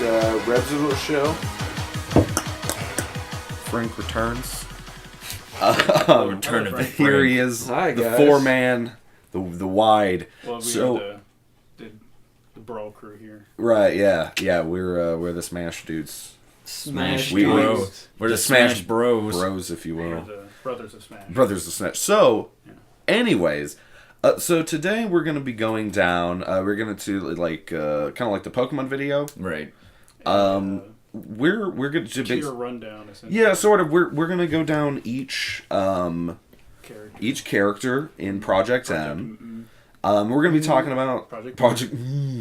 Reggilar show. Frank returns. Return of the Here he is. Hi, the guys. four-man, the wide. Well, we So the Brawl crew here. right, yeah, we're the Smash dudes, Smash We- Bros. We're the Smash Smash Bros. bros, if you We're will, the Brothers of Smash. brothers of Smash. So, Yeah. anyways. So today we're gonna be going down. We're gonna do like kind of like the Pokemon video. Right. We're gonna do Tier rundown, essentially. yeah, sort of. We're gonna go down each character in Project M. We're gonna be talking about Project Project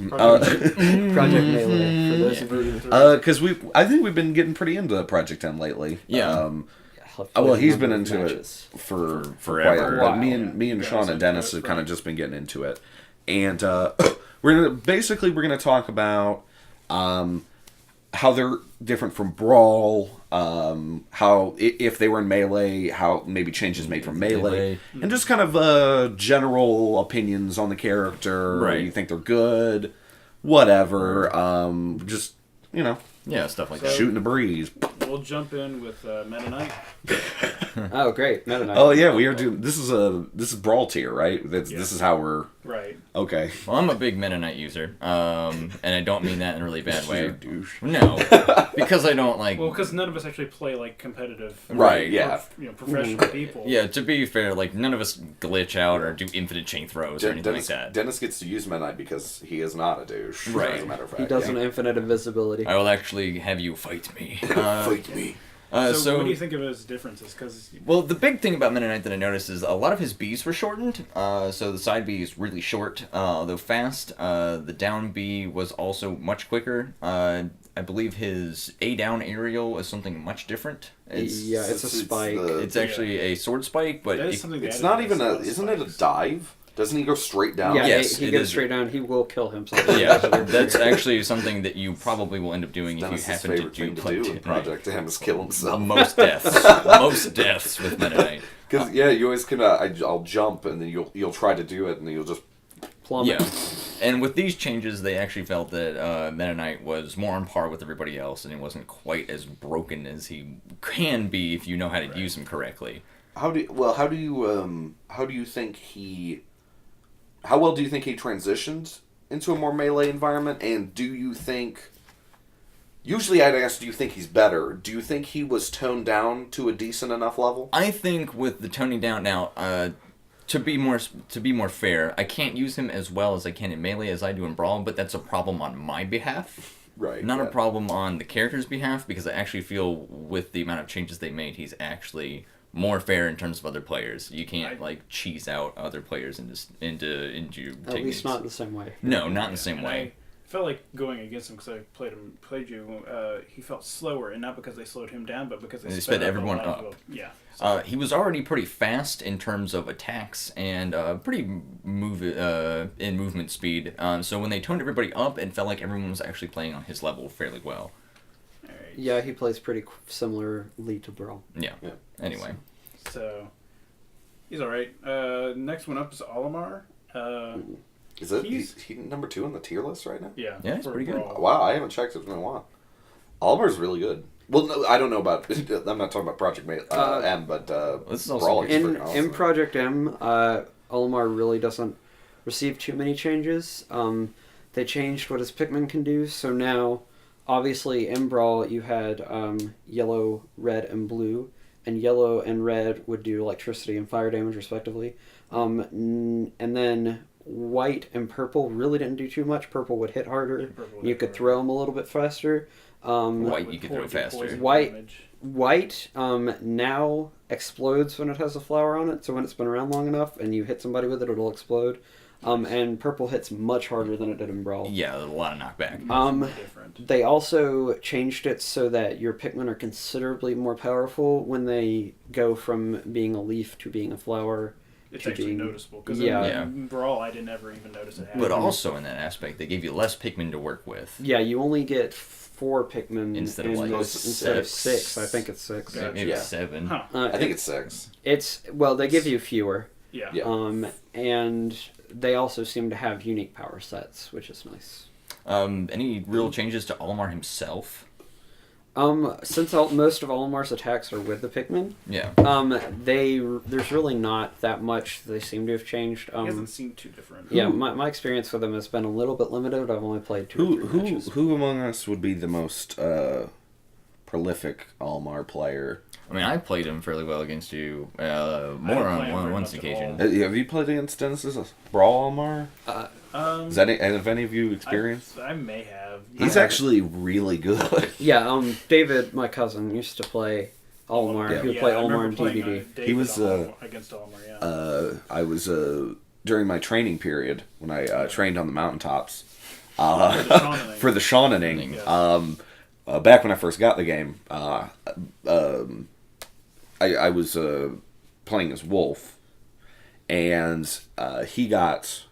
Project Melee, for those of you. because I think we've been getting pretty into Project M lately. Yeah. Well, he's been into it for forever. quite a while. Me and Yeah, Sean so and Dennis that's have kind of right. just been getting into it, and we're gonna talk about how they're different from Brawl, how if they were in Melee, how maybe changes made from Melee, and just kind of general opinions on the character. Right. You think they're good, whatever. Just Yeah, stuff like So- that. shooting the breeze. We'll jump in with Meta Knight. Oh, great. Meta Knight. Oh yeah, we are doing. This is Brawl tier, right? This is how we're Right. okay. Well, I'm a big Meta Knight user, and I don't mean that in a really bad You're a way. douche. No, because I don't like. Well, because none of us actually play like competitive, Right, yeah. professional people. Yeah, to be fair, like none of us glitch out or do infinite chain throws or anything like that. Dennis gets to use Meta Knight because he is not a douche. Right. As a matter of fact, He does an infinite invisibility. I will actually have you fight me. Fight me. So, what do you think of his differences? Because Well, the big thing about Meta Knight that I noticed is a lot of his Bs were shortened. So the side B is really short, though fast. The down B was also much quicker. I believe his A down aerial is something much different. It's a spike. It's actually a sword spike, but that is it- something. they It's added not in even this isn't it a spikes. dive? Doesn't he go straight down? Yeah, Yes, he it goes is. straight down. He will kill himself. yeah, that's actually something that you probably will end up doing if you Dennis's happen to favorite do thing to do in Project M is kill himself. most deaths with Meta Knight. Because you always can. I'll jump and then you'll try to do it and then you'll just. Plummet. Yeah, and with these changes, they actually felt that Meta Knight was more on par with everybody else, and he wasn't quite as broken as he can be if you know how to use him correctly. How do you think he? How well do you think he transitioned into a more melee environment? And do you think? Usually, I'd ask, do you think he's better? Do you think he was toned down to a decent enough level? I think with the toning down now, to be more fair, I can't use him as well as I can in Melee as I do in Brawl, but that's a problem on my behalf. Right. Not yeah. a problem on the character's behalf, because I actually feel with the amount of changes they made, he's actually more fair in terms of other players. You can't cheese out other players into At techniques. least not in the same way. No, not in the same And way. I felt like going against him because I played you. He felt slower, and not because they slowed him down, but because they sped up everyone a lot up. Yeah. He was already pretty fast in terms of attacks and pretty in movement speed. So when they toned everybody up, it felt like everyone was actually playing on his level fairly well. All right. Yeah, he plays pretty similarly to Brawl. Yeah. Yeah. Anyway. So he's all right. Next one up is Olimar. Is it He's- he number 2 on the tier list right now? Yeah. Yeah, he's for pretty good. Brawl. Wow, I haven't checked it in a while. Oliver's really good. Well, no, I don't know about. I'm not talking about Project M, but This is also Brawl good. is In freaking awesome. Project M, Olimar really doesn't receive too many changes. They changed what his Pikmin can do, so now, obviously, in Brawl, you had yellow, red, and blue, and yellow and red would do electricity and fire damage, respectively. And then white and purple really didn't do too much. Purple would hit harder. Purple would You hit could harder. throw them a little bit faster. White With you could throw faster. poison White- damage. White now explodes when it has a flower on it, so when it's been around long enough and you hit somebody with it, it'll explode. And purple hits much harder than it did in Brawl. Yeah, a lot of knockback. Different. They also changed it so that your Pikmin are considerably more powerful when they go from being a leaf to being a flower. It's to actually being- noticeable because Yeah. in Brawl I didn't ever even notice it happening. But also in that aspect, they gave you less Pikmin to work with. Yeah, you only get 4 Pikmin Instead of, like, instead of 6. 6. I think it's 6. Gotcha. Maybe Yeah. 7. Huh. I think it's 6. Well, they give you fewer. Yeah. Yeah. And they also seem to have unique power sets, which is nice. Any real changes to Olimar himself? Since most of Olimar's attacks are with the Pikmin, Yeah. there's really not that much they seem to have changed. He doesn't seem too different. Yeah, my experience with them has been a little bit limited. I've only played two or three matches. Who among us would be the most prolific Almar player? I mean, I played him fairly well against you, more I on don't play him one very one much at occasion. all. Have you played against Dennis's Brawl Almar? Have any of you experienced? I may have. He's actually really good. Yeah, David, my cousin, used to play Olimar. Yeah. He would play I remember Olimar in playing, DBD. David He was, against Olimar. Yeah. I was during my training period when I trained on the mountaintops For the Shaunaning. Yes. Back when I first got the game, I was playing as Wolf, and he got.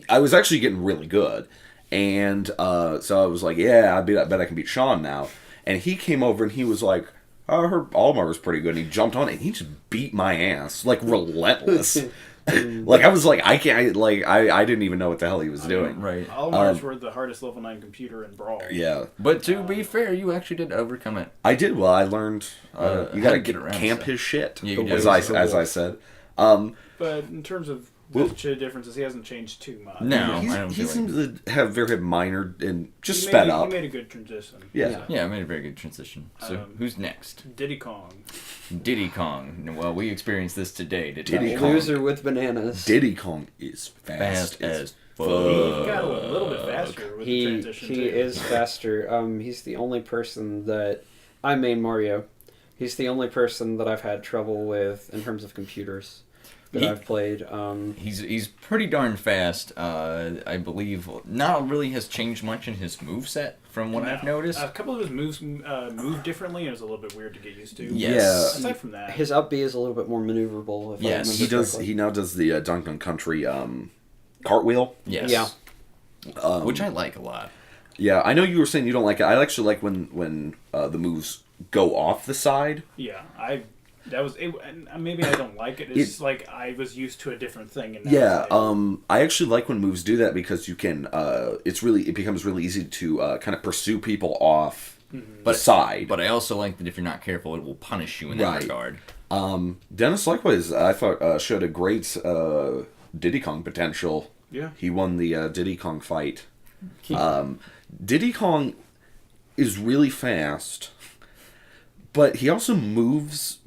I was actually getting really good, and so I was like, "Yeah, I bet I can beat Sean now." And he came over and he was like, "Oh, I heard Almar was pretty good." And he jumped on it and he just beat my ass like relentless. Like I was like, I can't. I didn't even know what the hell he was doing. Right. Olimars were the hardest level 9 computer in Brawl. Yeah, But to be fair, you actually did overcome it. I did. Well, I learned you how got to to get around camp stuff. his shit. Yeah, you as do. I said. But in terms of Well- the differences, he hasn't changed too much. No. He I don't feel like- seems to have very minor and just He sped made, up. He made a good transition. Yeah. Yeah, I made a very good transition. So, who's next? Diddy Kong. Diddy Kong. Well, we experienced this today. Diddy Kong. Loser with bananas. Diddy Kong is fast, Fast as fuck. He got a little bit faster with the He transition, too. is faster. He's the only person that I main Mario. He's the only person that I've had trouble with in terms of computers that I've played. He's pretty darn fast. I believe not really has changed much in his moveset from what I've noticed. A couple of his moves move differently, and it was a little bit weird to get used to. Yes. Aside from that, His up B is a little bit more maneuverable. If I Yes, remember He does. correctly. He now does the Donkey Country cartwheel. Yes. Yeah. Which I like a lot. Yeah, I know you were saying you don't like it. I actually like when the moves go off the side. yeah, that was it. And maybe I don't like it. It's like I was used to a different thing. And now Yeah, it's like, I actually like when moves do that because you can. It becomes really easy to kind of pursue people off the side. But I also like that if you're not careful, it will punish you in that Right. regard. Dennis, likewise, I thought showed a great Diddy Kong potential. Yeah. He won the Diddy Kong fight. Diddy Kong is really fast, but he also moves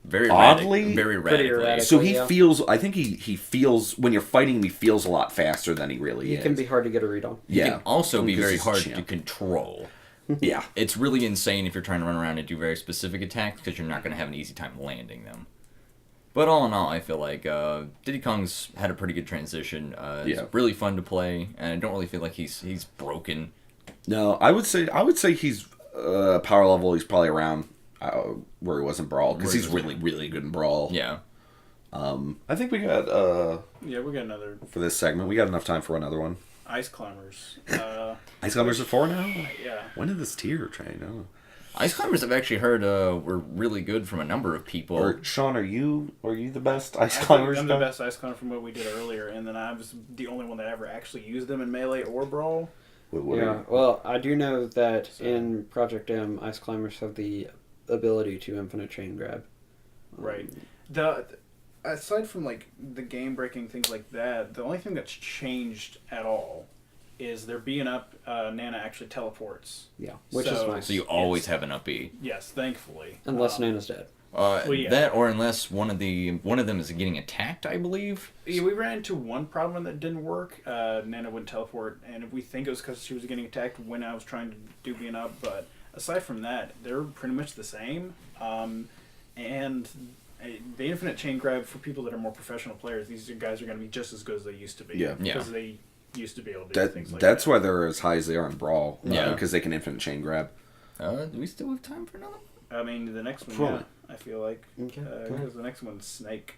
Very Oddly, very pretty radically. erratic. so he Yeah. feels. I think he feels when you're fighting him. He feels a lot faster than he really He is. can be hard to get a read on. It Yeah. can also be Because very he's hard champ. to control. Yeah. It's really insane if you're trying to run around and do very specific attacks because you're not going to have an easy time landing them. But all in all, I feel like Diddy Kong's had a pretty good transition. It's Yeah. really fun to play, and I don't really feel like he's broken. No, I would say he's power level. He's probably around where he was in Brawl because Where he he's was- really really good in Brawl. Yeah. I think we got yeah, we got another for this segment. We got enough time for another one. Ice Climbers. Ice Climbers are 4 now. Yeah. When did this tier change? Oh. Ice Climbers I've actually heard were really good from a number of people. Or Sean, are you the best Ice I think Climbers? I'm the guy? best ice climber from what we did earlier, and then I was the only one that ever actually used them in Melee or Brawl. What are Yeah, you- well, I do know that in Project M, Ice Climbers have the ability to infinite chain grab. Right. Aside from like the game breaking things like that, the only thing that's changed at all is their being up. Nana actually teleports. Yeah, which is So- nice. So you always have an up B. Yes, thankfully. Unless Nana's dead. yeah. That or unless one of them is getting attacked, I believe. Yeah, we ran into one problem that didn't work. Nana wouldn't teleport, and we think it was because she was getting attacked when I was trying to do being up. But aside from that, they're pretty much the same. And the infinite chain grab for people that are more professional players, these guys are going to be just as good as they used to be. Yeah. Yeah. Because they used to be able to do things like That's that. why they're as high as they are in Brawl. Yeah. Because they can infinite chain grab. Do we still have time for another? I mean, the next one, Probably. yeah, I feel like. Okay, go ahead. Because the next one's Snake.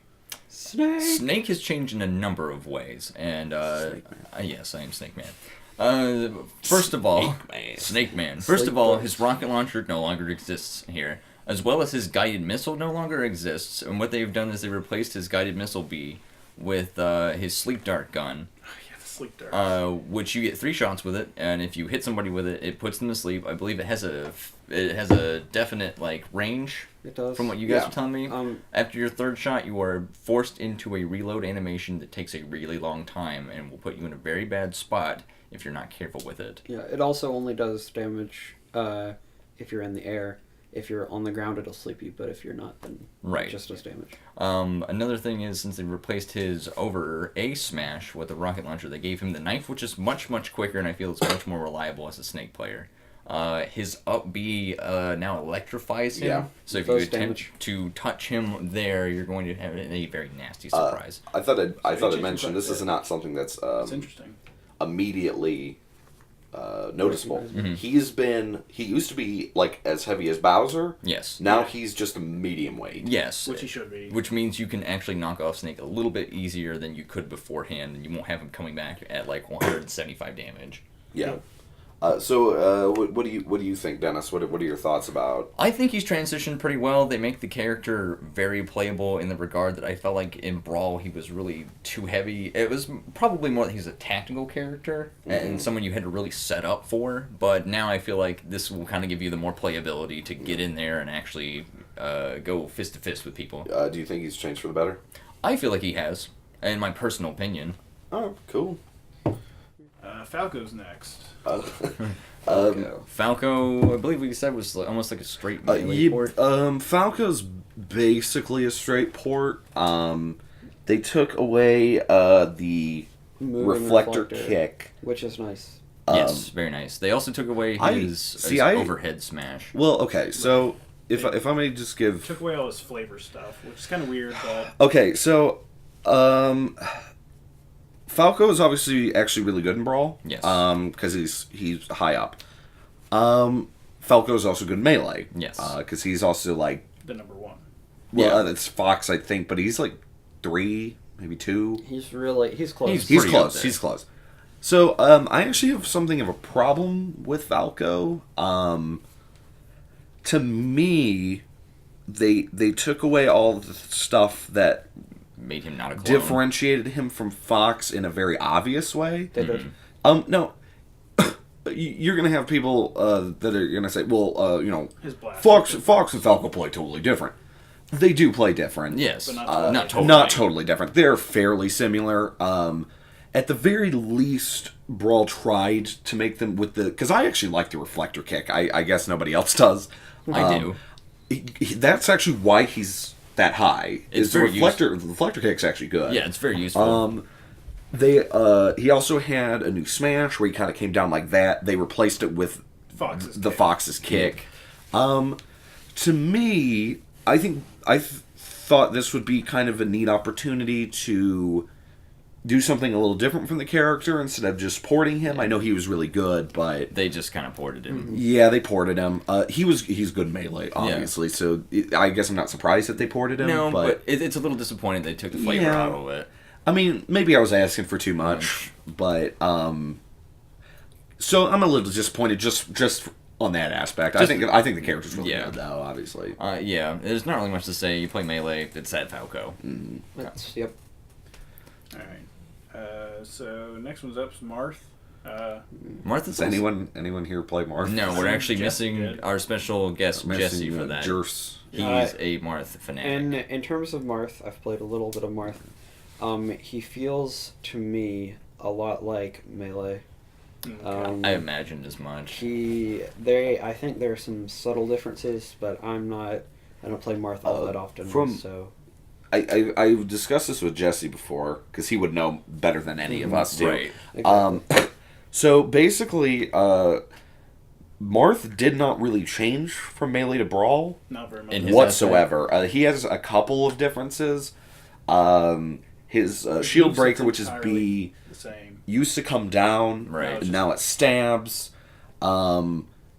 Snake! Snake has changed in a number of ways, and Snake yes, I am Snake Man. First of all, Snake Man. First Snake of all, Boy. his rocket launcher no longer exists here, as well as his guided missile no longer exists. And what they've done is they replaced his guided missile B with his sleep dart gun. Sleep darts. which you get 3 shots with it, and if you hit somebody with it, it puts them to sleep. I believe it has a definite like range. It does. From what you guys Yeah. were telling me. After your 3rd shot, you are forced into a reload animation that takes a really long time and will put you in a very bad spot if you're not careful with it. Yeah, it also only does damage if you're in the air. If you're on the ground, it'll sleep you, but if you're not, then Right. it just does damage. Another thing is, since they replaced his over A smash with a rocket launcher, they gave him the knife, which is much, much quicker, and I feel it's much more reliable as a snake player. His up B now electrifies him, Yeah. so if Does you attempt damage. to touch him there, you're going to have a very nasty surprise. I thought I'd changes mention quite a this is bit. not something that's It's interesting. immediately noticeable. Recognizable. He used to be like as heavy as Bowser. Yes. Now he's just a medium weight. Yes. Which he should be. Which means you can actually knock off Snake a little bit easier than you could beforehand, and you won't have him coming back at like 175 damage. Yeah. What do you think, Dennis? What are your thoughts about? I think he's transitioned pretty well. They make the character very playable in the regard that I felt like in Brawl he was really too heavy. It was probably more that he's a tactical character and someone you had to really set up for. But now I feel like this will kind of give you the more playability to get in there and actually go fist to fist with people. Do you think he's changed for the better? I feel like he has, in my personal opinion. Oh, cool. Falco's next. Falco, I believe we said was almost like a straight melee port. Falco's basically a straight port. They took away the Move and reflector kick. which is nice. Yes, very nice. They also took away his overhead smash. Well, okay, so if I may just give... Took away all his flavor stuff, which is kind of weird, but... Okay, so Falco is obviously actually really good in Brawl. Yes. Because he's high up. Falco is also good in Melee. Yes. Because he's also like... The number 1. Well, Yeah. it's Fox, I think, but he's like 3, maybe 2. He's close. He's He's pretty up close. there. He's close. So, I actually have something of a problem with Falco. To me, they took away all the stuff that Made him not a clone. differentiated him from Fox in a very obvious way. They did. No. You're gonna have people that are gonna say, well, His blast. Fox and Falco play totally different. They do play different. Yes, But not totally. Not totally different. They're fairly similar. At the very least, Brawl tried to make them with the... Because I actually like the reflector kick. I guess nobody else does. I do. That's actually why he's that high. It's Is the very reflector kick's actually good. Yeah, it's very useful. He also had a new smash where he kind of came down like that. They replaced it with Fox's kick. To me, I thought this would be kind of a neat opportunity to do something a little different from the character instead of just porting him. I know he was really good, but They just kind of ported him. yeah, they ported him. He's good melee, obviously. So I guess I'm not surprised that they ported him. No, but it's a little disappointing they took the flavor Yeah. out of it. I mean, maybe I was asking for too much, but so I'm a little disappointed just on that aspect. I think the character's really Yeah. good, though. Obviously, Yeah, there's not really much to say. You play melee, it's that Falco. That's, yep. All right. So next one's up is Marth. Martha's does anyone here play Marth? No, we're actually Jesse missing did. our special guest Jesse for that. Jers. He's a Marth fanatic. And in terms of Marth, I've played a little bit of Marth. He feels to me a lot like Melee. Okay. I imagined as much. I think there are some subtle differences, but I don't play Marth all that often. So I discussed this with Jesse before because he would know better than any of us do. Right. exactly. So basically, Marth did not really change from Melee to Brawl Not very much. In his whatsoever. He has a couple of differences. His shield breaker, which is B, the same. used to come down. Right. And now it stabs.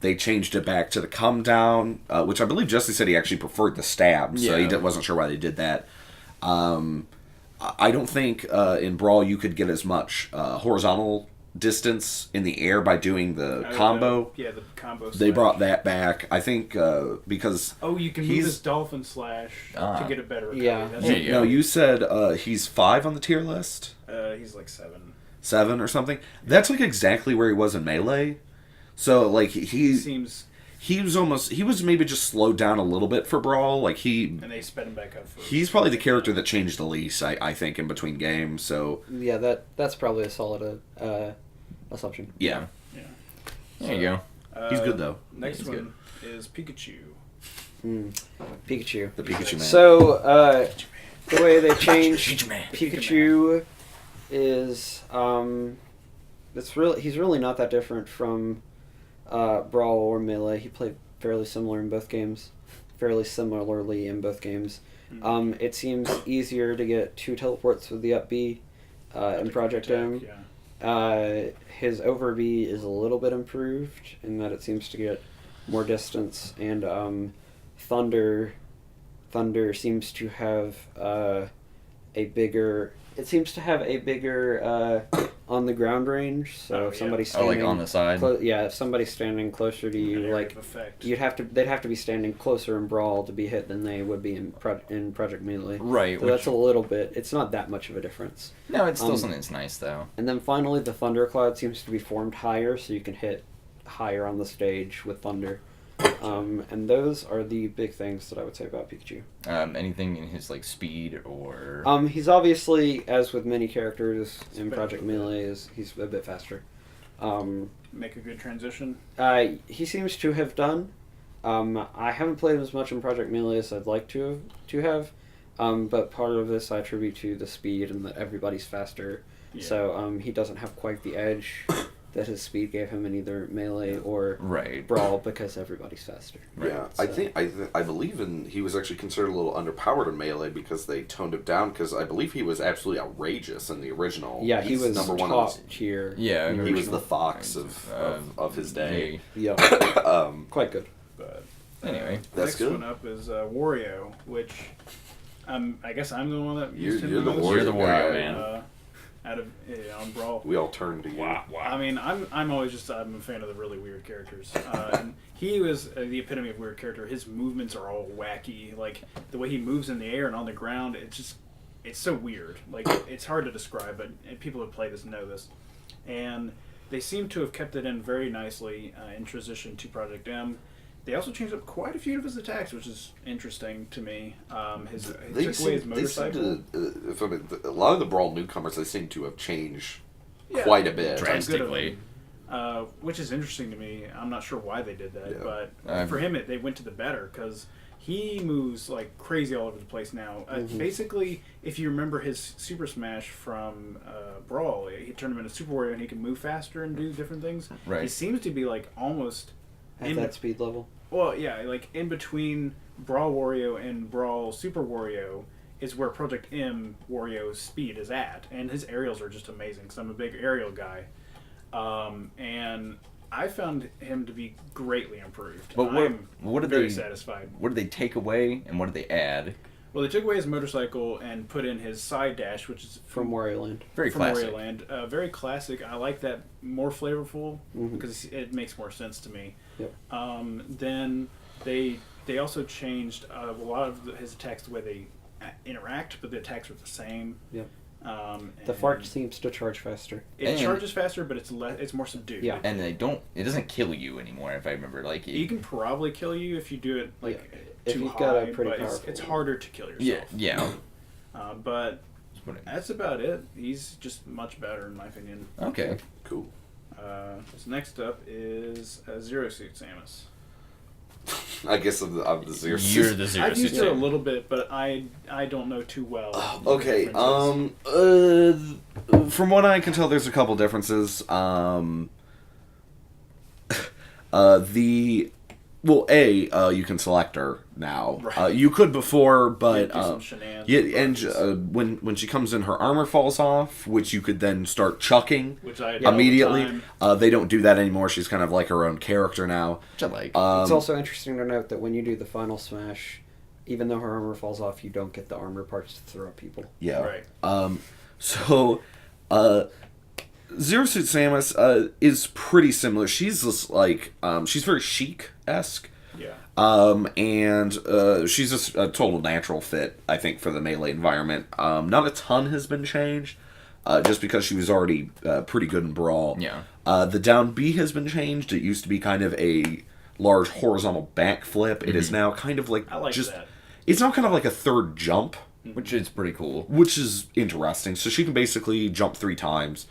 They changed it back to the come down, which I believe Jesse said he actually preferred the stab, so he Yeah. wasn't sure why they did that. I don't think in Brawl you could get as much horizontal distance in the air by doing the combo. Yeah, the combo. They slash. brought that back. I think because Oh, you can move he's- his dolphin slash to get a better recovery. Yeah. That's Yeah, it. yeah. no, you said he's 5 on the tier list. He's like 7. 7 or something. That's like exactly where he was in Melee. So like he was maybe just slowed down a little bit for Brawl. Like and they sped him back up. He's probably the character that changed the least, I think, in between games. So yeah, that's probably a solid assumption. yeah. There you go. He's good though. Next He's one is Pikachu. Pikachu. The Pikachu man. So the way they changed Pikachu Pikachu is he's really not that different from Brawl or Melee. He played fairly similarly in both games. It seems easier to get 2 teleports with the up B in Project M. His over B is a little bit improved in that it seems to get more distance, and Thunder seems to have a bigger on the ground range. So if somebody's standing on the side. if somebody's standing closer to you, they'd have to be standing closer in Brawl to be hit than they would be in Project Melee. Right. So that's a little bit. It's not that much of a difference. No, it's still something that's nice though. And then finally, the Thundercloud seems to be formed higher, so you can hit higher on the stage with Thunder. And those are the big things that I would say about Pikachu. Anything in his like speed or? He's obviously, as with many characters in Project Melee, he's a bit faster. Make a good transition. He seems to have done. I haven't played him as much in Project Melee as I'd like to have. But part of this I attribute to the speed and that everybody's faster. Yeah. So he doesn't have quite the edge that his speed gave him in either Melee or Brawl because everybody's faster. Yeah, so. I believe he was actually considered a little underpowered in Melee because they toned him down, because I believe he was absolutely outrageous in the original. Yeah, he was number one top tier. Yeah, he was the Fox of his day. Yeah, quite good. But anyway, that's good. Next one up is Wario, which I guess I'm the one that used him. You're the Wario man. Out of on Brawl, we all turned to you. Wow. I mean, I'm a fan of the really weird characters. And he was the epitome of weird character. His movements are all wacky. Like the way he moves in the air and on the ground, it's so weird. Like it's hard to describe, but people who play this know this. And they seem to have kept it in very nicely in transition to Project M. They also changed up quite a few of his attacks, which is interesting to me. He took away his motorcycle. A lot of the Brawl newcomers, they seem to have changed quite a bit. Drastically. Which is interesting to me. I'm not sure why they did that, but for him, they went to the better, because he moves like crazy all over the place now. Basically, if you remember his Super Smash from Brawl, he turned him into Super Wario and he can move faster and do different things. Right. He seems to be like almost... At that speed level? Well, yeah, like in between Brawl Wario and Brawl Super Wario is where Project M Wario's speed is at. And his aerials are just amazing, because I'm a big aerial guy. And I found him to be greatly improved. But what did very they satisfied. What did they take away and what did they add? Well, they took away his motorcycle and put in his side dash, which is from Wario Land. Very classic. Wario Land. Very classic. I like that, more flavorful, because it makes more sense to me. Yep. Then they also changed a lot of his attacks, the way they interact, but the attacks are the same. Yep. The fart seems to charge faster. It charges faster, but it's more subdued. Yeah. And it doesn't kill you anymore, if I remember. Like you can probably kill you if you do it if too you've high, got a pretty but powerful it's harder to kill yourself. Yeah. But that's about it. He's just much better in my opinion. Okay. Cool. So next up is Zero Suit Samus. I guess of the Zero Suit. You're the Zero Suit. I've used it a little bit, but I don't know too well. Okay. From what I can tell, there's a couple differences. You can select her now. Right. You could before, but some shenanigans. yeah, and when she comes in, her armor falls off, which you could then start chucking which I immediately. They don't do that anymore. She's kind of like her own character now. Which I like. It's also interesting to note that when you do the final smash, even though her armor falls off, you don't get the armor parts to throw at people. Yeah. Right. Zero Suit Samus is pretty similar. She's just like she's very Sheik-esque. Yeah. And she's just a total natural fit, I think, for the Melee environment. Not a ton has been changed. just because she was already pretty good in Brawl. Yeah. The down B has been changed. It used to be kind of a large horizontal backflip. It is now kind of like I like just. that. It's now kind of like a third jump, Which is pretty cool. which is interesting. So she can basically jump 3 times.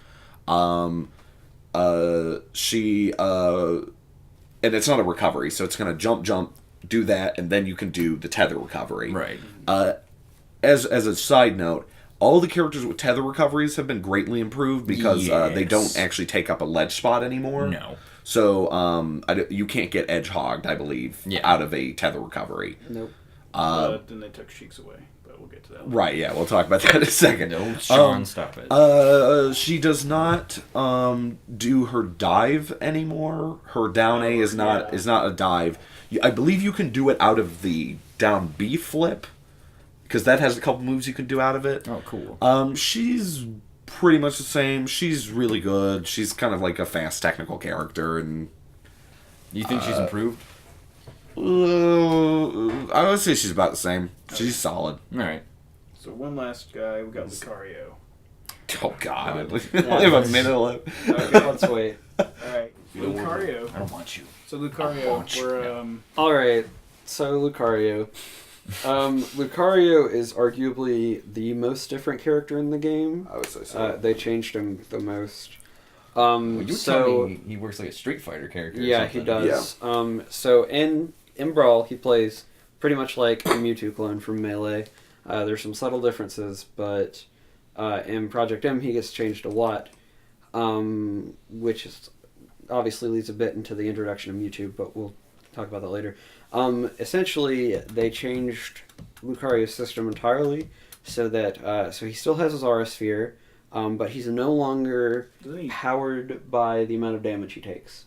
She and it's not a recovery, so it's gonna jump, do that, and then you can do the tether recovery. Right. As a side note, all the characters with tether recoveries have been greatly improved because they Yes. don't actually take up a ledge spot anymore. No. So you can't get edge hogged, I believe, Yeah. out of a tether recovery. Nope. Then they took Sheik's away, but we'll get to that. Right, yeah, we'll talk about that in a second. No, Sean, stop it. She does not do her dive anymore. Her down A is not a dive. I believe you can do it out of the down B flip, because that has a couple moves you can do out of it. Oh, cool. She's pretty much the same. She's really good. She's kind of like a fast technical character, and You think she's improved? I would say she's about the same. She's solid. All right. So one last guy, we got Lucario. Oh God, Yeah. I have a minute left. Okay, let's wait. Alright, Lucario. I don't want you. So Lucario, we're All right. So Lucario. Lucario is arguably the most different character in the game. I would say so. They changed him the most. Well, you were so telling me he works like a Street Fighter character. Or yeah, he something. does. So in Brawl, he plays pretty much like a Mewtwo clone from Melee. There's some subtle differences, but in Project M, he gets changed a lot, which is obviously leads a bit into the introduction of Mewtwo, but we'll talk about that later. Essentially, they changed Lucario's system entirely so that so he still has his Aura Sphere, but he's no longer powered by the amount of damage he takes.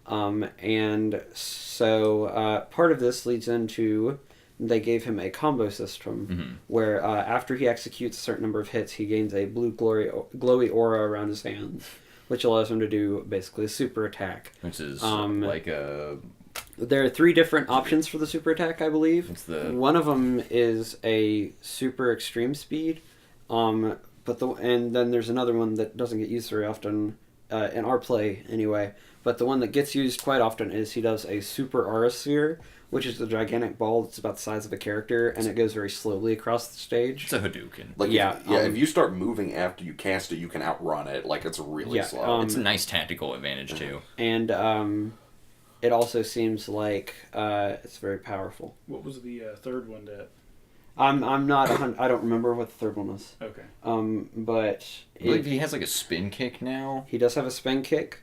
And so part of this leads into they gave him a combo system where after he executes a certain number of hits, he gains a blue glowy aura around his hands, which allows him to do basically a super attack. Which is like a... There are 3 different options for the super attack, I believe. What's the... One of them is a super extreme speed, and then there's another one that doesn't get used very often in our play anyway. But the one that gets used quite often is he does a super aura sphere, which is a gigantic ball that's about the size of a character, and it goes very slowly across the stage. It's a Hadouken. Like yeah, if you start moving after you cast it, you can outrun it. Like it's really slow. It's a nice tactical advantage too. And it also seems like it's very powerful. what was the third one that? I'm not. I don't remember what the third one was. Okay. But I believe he has like a spin kick now. he does have a spin kick.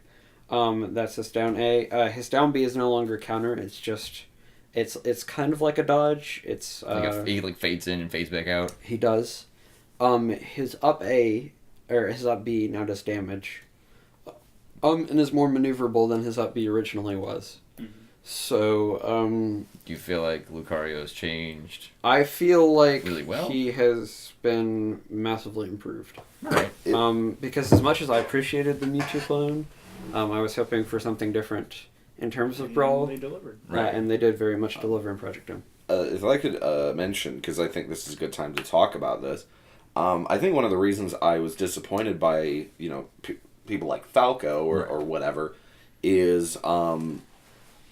That's his down A. His down B is no longer counter. It's just, it's kind of like a dodge. It's He like fades in and fades back out. he does. His up A or his up B now does damage. And is more maneuverable than his up B originally was. So, Do you feel like Lucario's changed? I feel like Really well? he has been massively improved. Alright. Because as much as I appreciated the Mewtwo clone, I was hoping for something different in terms of Brawl. They delivered. Right. And they did very much deliver in Project M. If I could mention, because I think this is a good time to talk about this, I think one of the reasons I was disappointed by people like Falco or whatever is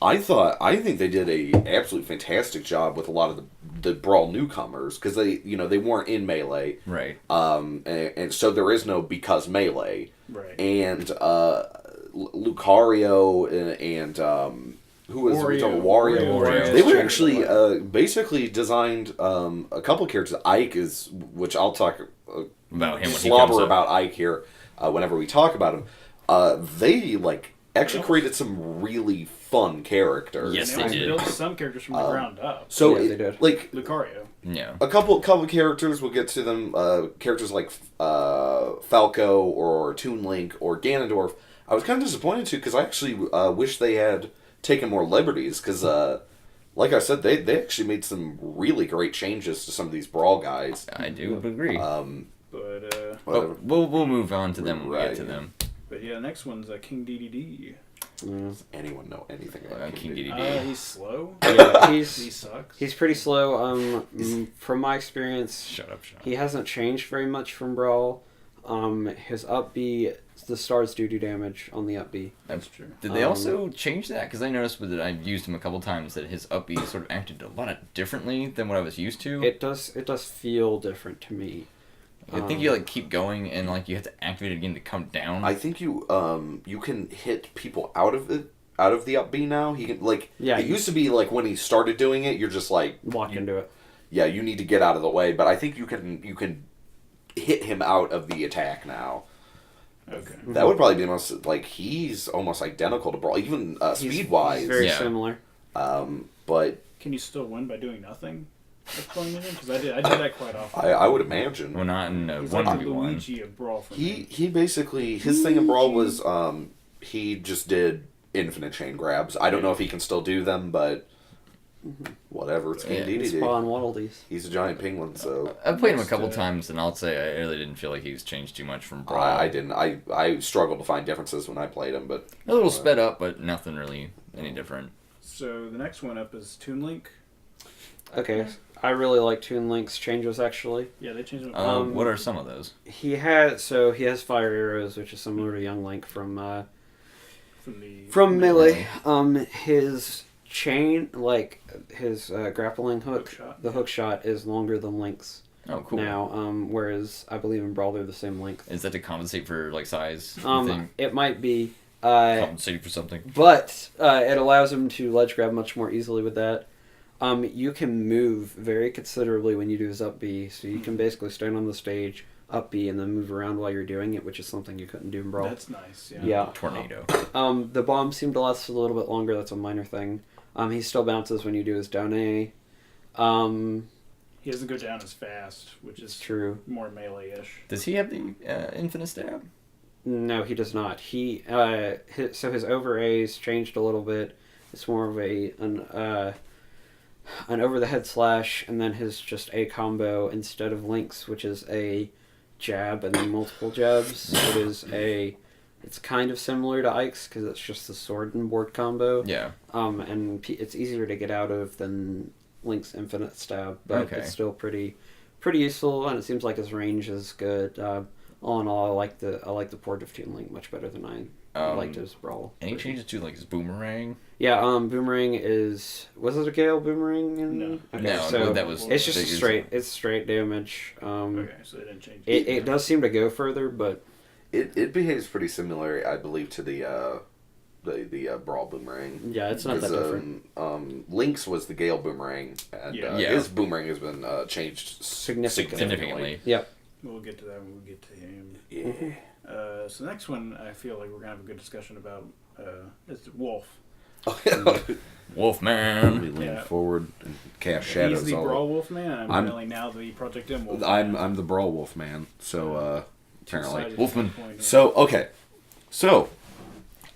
I think they did a absolutely fantastic job with a lot of the Brawl newcomers because they weren't in Melee, Right. and so there is no because Melee, Right. and Lucario and who was we talking about? Wario. They were actually basically designed a couple of characters. Ike is, which I'll talk About him when he comes slobber up. about Ike here whenever we talk about him. They actually created some really fun characters. Yes, And they did. built some characters from the ground up. So Yeah, they did. like Lucario. Yeah. a couple characters, we'll get to them. Characters like Falco or Toon Link or Ganondorf. I was kind of disappointed too because I actually wish they had taken more liberties because, like I said, they actually made some really great changes to some of these Brawl guys. I do agree. But Whatever. We'll move on to them when we Right. get to them. yeah, next one's King DDD. Does anyone know anything about King King DDD? He's slow. Yeah, He he's sucks. pretty slow. From my experience, Shut up, Sean. he hasn't changed very much from Brawl. His up B, the stars do damage on the up B. That's true. Did they also change that? Because I noticed that I've used him a couple times that his up B sort of acted a lot differently than what I was used to. It does feel different to me. I think you like keep going and like you have to activate it again to come down. I think you can hit people out of the up B now. He can like it used to be like when he started doing it, you're just like lock into it. Yeah, you need to get out of the way, but I think you can hit him out of the attack now. Okay. That would probably be the most like he's almost identical to Brawl, even speed wise. He's very similar. But can you still win by doing nothing? Because I did that quite often. I would imagine. Well, not in He's 1v1. like the Luigi of Brawl for me. He basically his thing in Brawl was he just did infinite chain grabs. I don't know if he can still do them, but whatever. It's It's Spawn Waddle Dees. He's a giant penguin, so I've played him a couple times, and I'll say I really didn't feel like he's changed too much from Brawl. I didn't. I struggled to find differences when I played him, but A little sped up, but nothing really any different. So the next one up is Toon Link. Okay, I really like Toon Link's changes actually. Yeah, they changed it. What are some of those? He has fire arrows, which is similar to Young Link from from Melee. His chain, like his grappling hook, the hook shot is longer than Link's. Oh, cool. Now, whereas I believe in Brawl they're the same length. Is that to compensate for like size? Thing? It might be. Compensating for something. But it allows him to ledge grab much more easily with that. You can move very considerably when you do his up B, so you can basically stand on the stage, up B, and then move around while you're doing it, which is something you couldn't do in Brawl. That's nice, yeah. Yeah. Tornado. The bombs seem to last a little bit longer, that's a minor thing. He still bounces when you do his down A. He doesn't go down as fast, which is true. More melee-ish. Does he have the infinite stab? No, he does not. So his over A's changed a little bit. It's more of an over the head slash, and then his just A combo instead of Link's, which is a jab and then multiple jabs. It's kind of similar to Ike's because it's just the sword and board combo. Yeah. And it's easier to get out of than Link's infinite stab, but it's still pretty useful, and it seems like his range is good. All in all, I like the port of Toon Link much better than I liked his Brawl. Any changes to like his boomerang? Yeah, boomerang was it a Gale boomerang? No. Okay, No, so that was it's just straight damage. Okay, so they didn't change It does seem to go further, but it behaves pretty similar, I believe, to the Brawl boomerang. Yeah, it's not that different. Link's was the Gale boomerang, and his boomerang has been changed significantly. Yep. We'll get to that when we get to him. Yeah. So the next one I feel like we're going to have a good discussion about is Wolf. Wolfman. We lean forward and cast shadows. He's the all Brawl Wolf man. I'm really now the Project M Wolf. I'm the Brawl Wolf man. So apparently Wolfman. So okay. So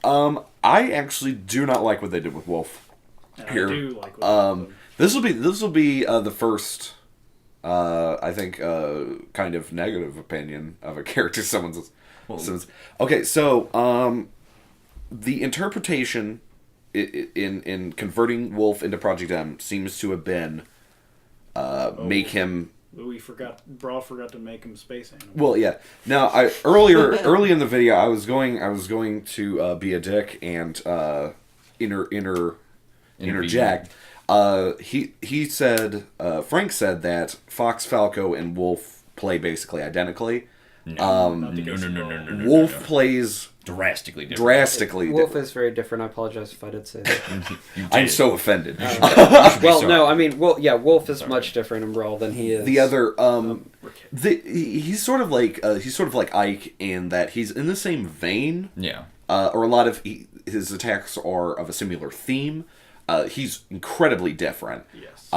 I actually do not like what they did with Wolf. And here. I do like Wolf. This will be the first I think kind of negative opinion of a character someone's. Okay, so the interpretation in converting Wolf into Project M seems to have been make him. Brawl forgot to make him space animal. Well, yeah. Now, early in the video, I was going to be a dick and interject. He said Frank said that Fox Falco and Wolf play basically identically. No. Wolf plays drastically different. Wolf is very different. I apologize if I did say that. I'm so offended. I mean, Wolf is much different in Brawl than he is. The other, he's sort of like Ike in that he's in the same vein. Yeah. Or a lot of his attacks are of a similar theme. He's incredibly different. Yes.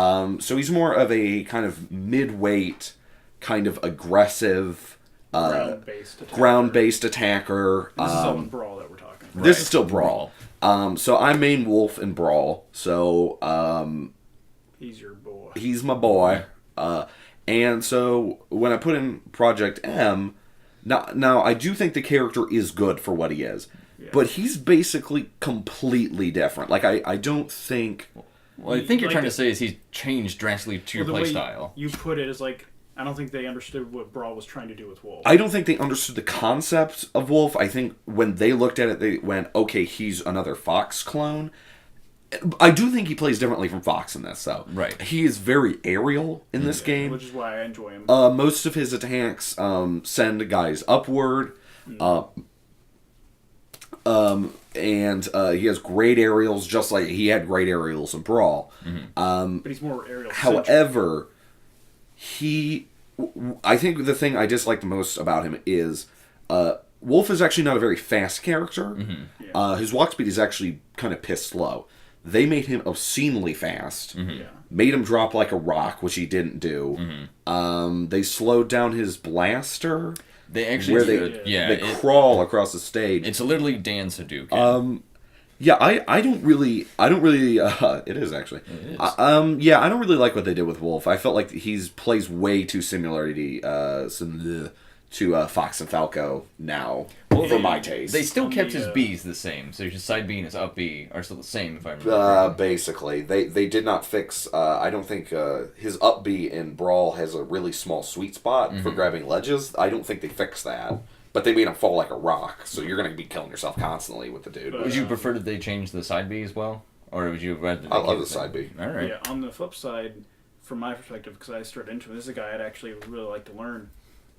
So he's more of a kind of mid-weight, kind of aggressive, ground-based attacker. This is all in Brawl that we're talking. This is still Brawl. So I main Wolf in Brawl. So he's your boy. He's my boy. And so when I put in Project M, now I do think the character is good for what he is. Yeah. But he's basically completely different. Like, I don't think... Well, I think you're trying to say is he's changed drastically to your playstyle. You put it as like... I don't think they understood what Brawl was trying to do with Wolf. I don't think they understood the concept of Wolf. I think when they looked at it, they went, okay, he's another Fox clone. I do think he plays differently from Fox in this, though. Right. He is very aerial in this game. Which is why I enjoy him. Most of his attacks send guys upward. And he has great aerials, just like he had great aerials in Brawl. But he's more aerial. However, I think the thing I dislike the most about him is Wolf is actually not a very fast character. His walk speed is actually kind of piss slow. They made him obscenely fast. Made him drop like a rock, which he didn't do. They slowed down his blaster. They actually they crawl across the stage. It's literally Dan Hadouken. Yeah, I don't really it is actually. It is. I don't really like what they did with Wolf. I felt like he plays way too similar to Fox and Falco now, for my taste. They still kept his Bs the same, so his side B and his up B are still the same, if I remember correctly. Basically. They did not fix, I don't think, his up B in Brawl has a really small sweet spot for grabbing ledges. I don't think they fixed that. But they made him fall like a rock, so you're going to be killing yourself constantly with the dude. Would you prefer that they change the side B as well? Or would you rather... I love the side B. Alright. Yeah, on the flip side, from my perspective, because I started into it, this is a guy I'd actually really like to learn.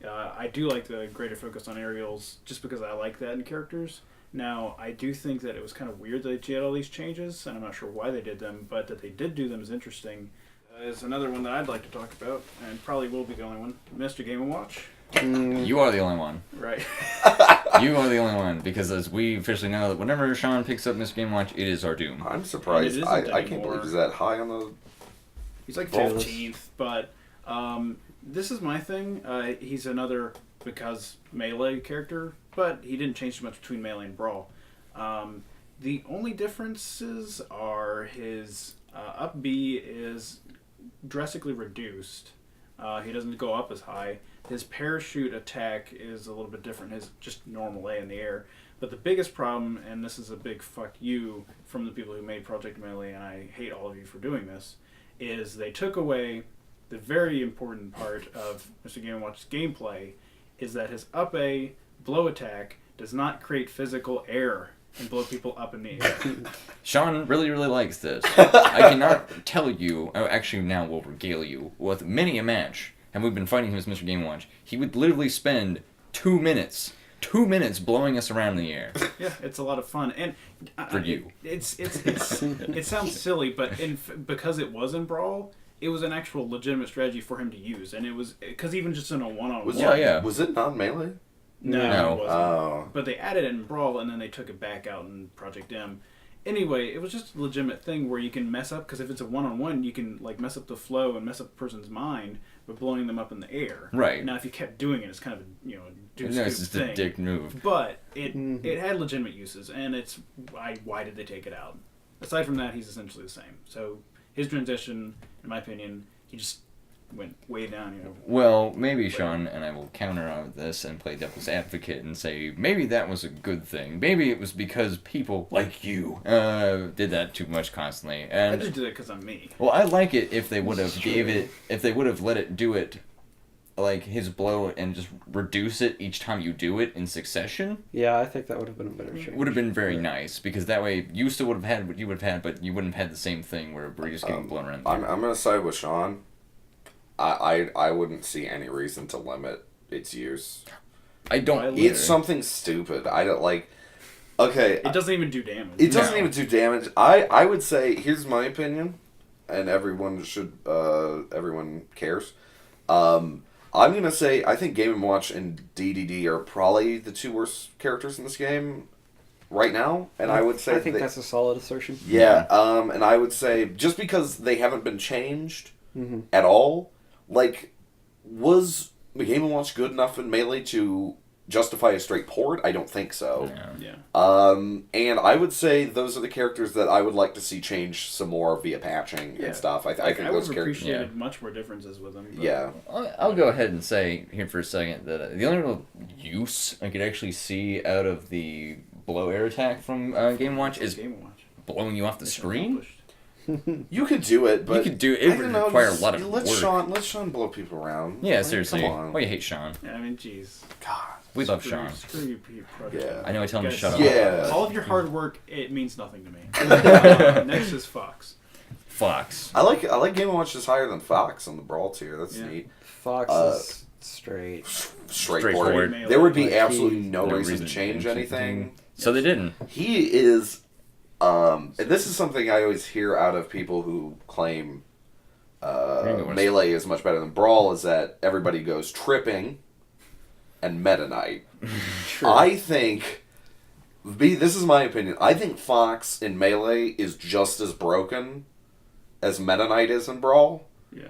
I do like the greater focus on aerials, just because I like that in characters. Now, I do think that it was kind of weird that they did all these changes, and I'm not sure why they did them, but that they did do them is interesting. Is another one that I'd like to talk about, and probably will be the only one, Mr. Game & Watch. You are the only one. Right. You are the only one, because as we officially know, that whenever Sean picks up Mr. Game & Watch, it is our doom. I'm surprised. And it I isn't can't anymore. believe he's that high on the... He's like Brawl. 15th, but this is my thing. He's another because melee character, but he didn't change too much between melee and Brawl. The only differences are his up B is drastically reduced. He doesn't go up as high. His parachute attack is a little bit different. His just normal A in the air. But the biggest problem, and this is a big fuck you from the people who made Project Melee, and I hate all of you for doing this, is they took away the very important part of Mr. Game & Watch's gameplay, is that his up A blow attack does not create physical air and blow people up in the air. Sean really, really likes this. I cannot tell you, actually now will regale you, with many a match, and we've been fighting him as Mr. Game & Watch, he would literally spend 2 minutes blowing us around in the air. Yeah, it's a lot of fun, and For you. it sounds silly, but because it was in Brawl, it was an actual legitimate strategy for him to use, and it was because even just in a one-on-one. Was it non-melee? No, No. it wasn't. Oh. But they added it in Brawl, and then they took it back out in Project M. Anyway, it was just a legitimate thing where you can mess up, because if it's a one-on-one, you can like mess up the flow and mess up a person's mind by blowing them up in the air. Right. Now, if you kept doing it, it's kind of a It's just thing. a dick move. But it had legitimate uses, and why did they take it out? Aside from that, he's essentially the same. So his transition, in my opinion, he just went way down. Well, maybe Sean and I will counter on this and play devil's advocate and say maybe that was a good thing. Maybe it was because people like you did that too much constantly. And I just did it because I'm me. well, I like it if they would have let it do it like his blow and just reduce it each time you do it in succession. Yeah, I think that would have been a better change. Would have been very nice, because that way you still would have had what you would have had, but you wouldn't have had the same thing where you're just getting blown around. I'm going to side with Sean. I wouldn't see any reason to limit its use. I don't. It's something stupid. I don't like... Okay. It doesn't even do damage. It doesn't even do damage. I would say, here's my opinion, and everyone cares. I'm going to say, I think Game & Watch and DDD are probably the two worst characters in this game right now, and I would say... I think that's a solid assertion. Yeah, and I would say, just because they haven't been changed at all, like, was Game & Watch good enough in Melee to justify a straight port? I don't think so. Yeah. And I would say those are the characters that I would like to see change some more via patching and stuff. I think I those would have characters... appreciated much more differences with them. But Yeah. I'll go ahead and say here for a second that the only real use I could actually see out of the blow air attack from Game & Watch is Game & Watch. blowing you off the It's screen. accomplished. You could do it, but You could do it. It I would don't know, require a just- lot of let work. Let Sean blow people around. Yeah, Like, seriously. Come on. Why you hate Sean? I mean, jeez. God. We love Sean. Screw you, Pete. Yeah. I know I tell him to Guys, shut up. Yeah. All of your hard work, it means nothing to me. Next is Fox. Fox. I like Game & Watch is higher than Fox on the Brawl tier. That's Yeah. neat. Fox is straight. Straightforward. Melee. There would be Like, absolutely he- no No reason to reason change to anything. So they didn't. He is, and this is something I always hear out of people who claim Melee is much better than Brawl, is that everybody goes tripping and Meta Knight. True. I think, this is my opinion, I think Fox in Melee is just as broken as Meta Knight is in Brawl. Yeah.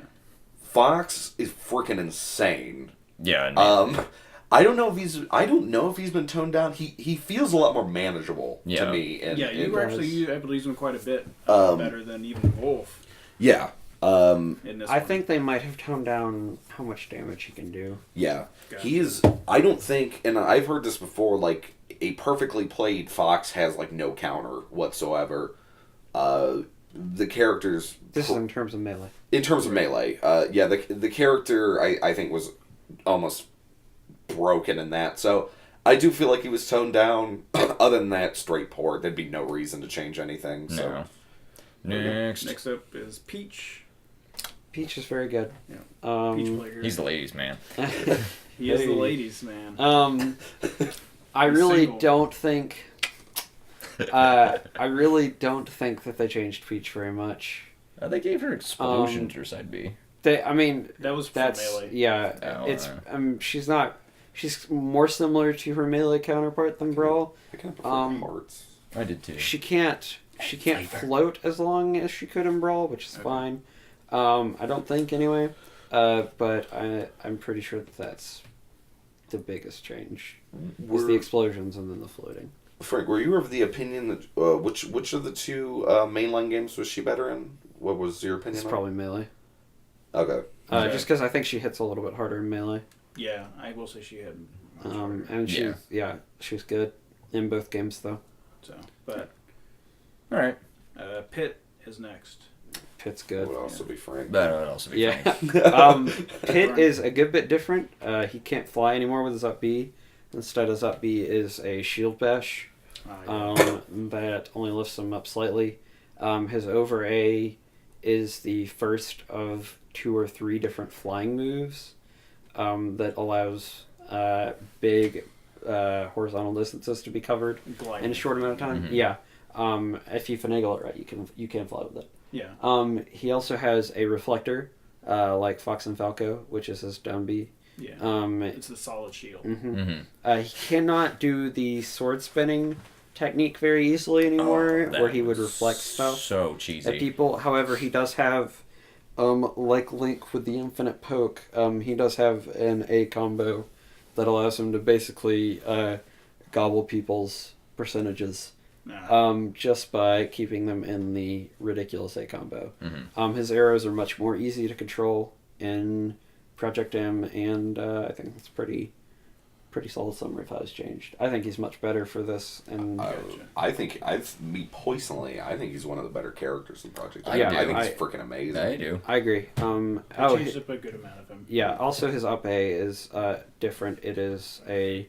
Fox is freaking insane. Yeah. I don't know if he's been toned down. He feels a lot more manageable Yeah. to me. Yeah, you were actually able to use him quite a bit better than even Wolf Yeah. in this I one. think they might have toned down how much damage he can do. Yeah. Gotcha. He is. I don't think, and I've heard this before. Like a perfectly played Fox has like no counter whatsoever. The characters. This is in terms of melee. In terms of Melee, yeah, the character I think was almost broken in that. So I do feel like he was toned down. Other than that, straight port. There'd be no reason to change anything. So. No. Next. Next up is Peach. Peach is very good. Yeah. Peach player. He's the ladies' man. He is the Hey. ladies' man. I He's really single. don't think. I really don't think that they changed Peach very much. They gave her explosion to her side B. I mean, That was for that's Melee. yeah. Oh, It's alright. she's not. She's more similar to her melee counterpart than Brawl. I kind of prefer hearts. I did too. She can't float as long as she could in Brawl, which is Okay. fine. I don't think anyway. But I'm pretty sure that's the biggest change. Is the explosions and then the floating. Frank, were you of the opinion that which of the two mainline games was she better in? What was your opinion? It's on? probably melee. Okay. Okay. Just because I think she hits a little bit harder in melee. Yeah, I will say she had much harder. And she's good in both games though. So, but All right. Pit is next. Pit's That good. would also be Frank. That would also be Yeah. funny. Pit is a good bit different. He can't fly anymore with his up B. Instead, his up B is a shield bash that only lifts him up slightly. His over A is the first of 2 or 3 different flying moves that allows big horizontal distances to be covered Gliding. in a short amount of time. Mhm. Yeah. If you finagle it right, you can fly with it. Yeah. He also has a reflector, like Fox and Falco, which is his down B. Yeah. It's the solid shield. He cannot do the sword spinning technique very easily anymore, Oh, that where he would was reflect stuff So at cheesy. people. However, he does have, like Link with the infinite poke, he does have an A combo that allows him to basically gobble people's percentages. Just by keeping them in the ridiculous A combo. His arrows are much more easy to control in Project M, and I think that's pretty solid summary of how he's changed. I think he's much better for this, and I think me personally, I think he's one of the better characters in Project. I do. I think he's I- freaking amazing. I do. I agree. I changed up a good amount of him. Yeah. Also, his up A is different. It is a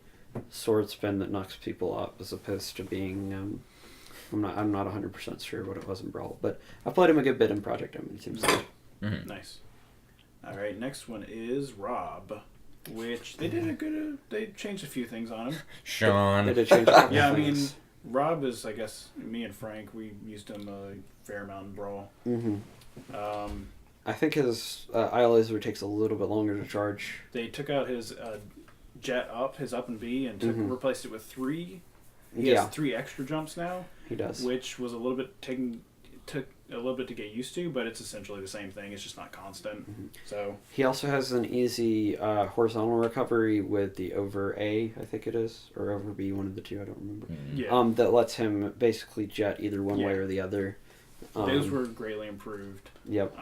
sword spin that knocks people up, as opposed to being. I'm not 100% sure what it was in Brawl, but I played him a good bit in Project M, and he seems good. Nice. All right, next one is Rob, which they did a good. They changed a few things on him. Sean. They did change a couple Yeah, I mean, things. Rob is, I guess, me and Frank, we used him a fair amount in Brawl. I think his eye laser takes a little bit longer to charge. They took out his jet up, his up and B, and replaced it with 3. He Yeah. has 3 extra jumps now, He does. which was a little bit took a little bit to get used to, but it's essentially the same thing. It's just not constant. So He also has an easy horizontal recovery with the over A, I think it is, or over B, one of the two, I don't remember. yeah, That lets him basically jet either one way Yeah. or the other. those were greatly improved. Yep.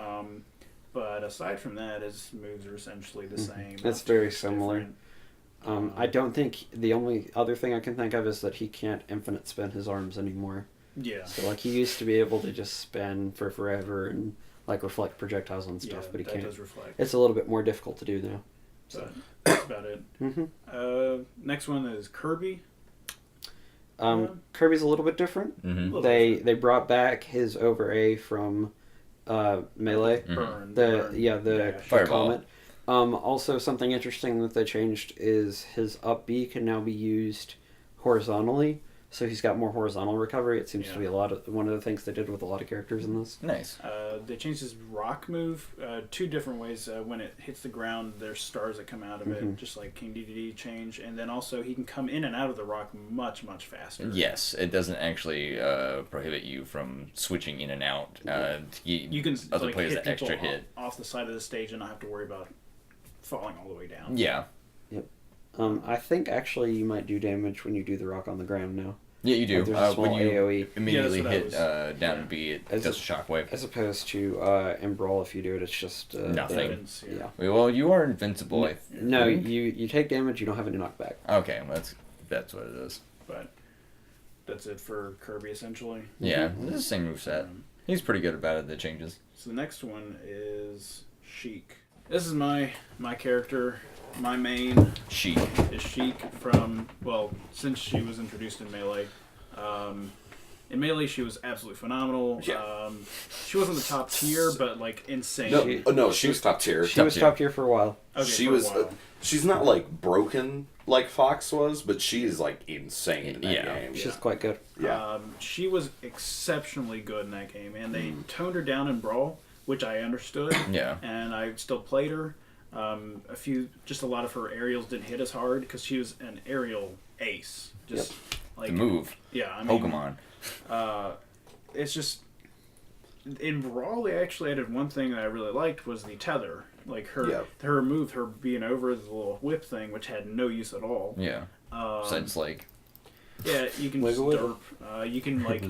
But aside from that, his moves are essentially the same. It's Nothing very similar. different. I don't think the only other thing I can think of is that he can't infinite spin his arms anymore. Yeah. So like he used to be able to just spin for forever and like reflect projectiles and stuff, but he that can't. does reflect. It's a little bit more difficult to do now. But that's about it. Mm-hmm. Next one is Kirby. Kirby's a little bit different. Mm-hmm. They brought back his over A from Melee. Burn. The dash. Fireball. comet. Also, something interesting that they changed is his up B can now be used horizontally, so he's got more horizontal recovery. It seems to be one of the things they did with a lot of characters in this. Nice. They changed his rock move two different ways. When it hits the ground, there's stars that come out of it, just like King DDD change. And then also he can come in and out of the rock much, much faster. Yes, it doesn't actually prohibit you from switching in and out. You can other like, players hit that extra people hit. off the side of the stage and not have to worry about falling all the way down. Yeah. I think actually you might do damage when you do the rock on the ground now. Yeah, you do. Like, there's a small When you AoE. immediately Yeah, hit that's what down B, it As does a- a shockwave. As opposed to in Brawl, if you do it, it's just Nothing. Weapons, Yeah. Well, you are invincible. I No, think. you take damage. You don't have any knockback. Okay, well, that's what it is. But that's it for Kirby, essentially. Yeah, it's the same moveset. Um, He's pretty good about it, the changes. So the next one is Sheik. This is my character. My main Sheik. is Sheik from, well, since she was introduced in Melee. In Melee, she was absolutely phenomenal. Yeah. She wasn't the top tier, but like insane. No, she was top tier. She was top tier for a while. Okay, She for a was. while. She's not like broken like Fox was, but she is like insane in that Yeah. game. She's quite good. Yeah. She was exceptionally good in that game, and they toned her down in Brawl, which I understood. Yeah. And I still played her. A lot of her aerials didn't hit as hard because she was an aerial ace. Just like The move. Yeah, I mean, Pokemon. It's just in Brawl they actually added one thing that I really liked was the tether. Like her move, her being over the little whip thing, which had no use at all. Yeah. So it's like, Yeah, you can just Wiggle wiggle. derp. You can like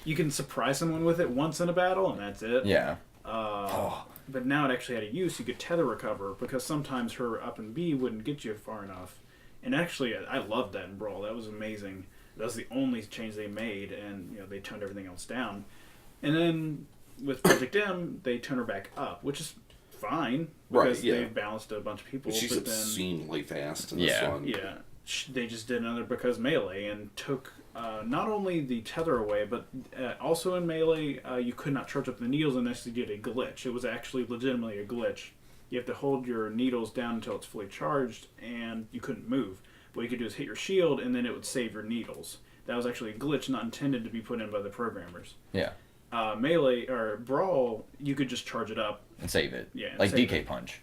you can surprise someone with it once in a battle, and that's it. yeah. But now it actually had a use. You could tether recover because sometimes her up and B wouldn't get you far enough. And actually, I loved that in Brawl. That was amazing. That was the only change they made, and they toned everything else down. And then with Project M, they tone her back up, which is fine because Right, yeah. they've balanced a bunch of people. She's but then, obscenely fast in Yeah. this one. yeah, they just did another because Melee and took not only the tether away, but also in Melee, you could not charge up the needles unless you did a glitch. It was actually legitimately a glitch. You have to hold your needles down until it's fully charged, and you couldn't move. What you could do is hit your shield, and then it would save your needles. That was actually a glitch not intended to be put in by the programmers. Yeah. Melee or Brawl, you could just charge it up. And save it. Yeah, and Like save DK it. Punch.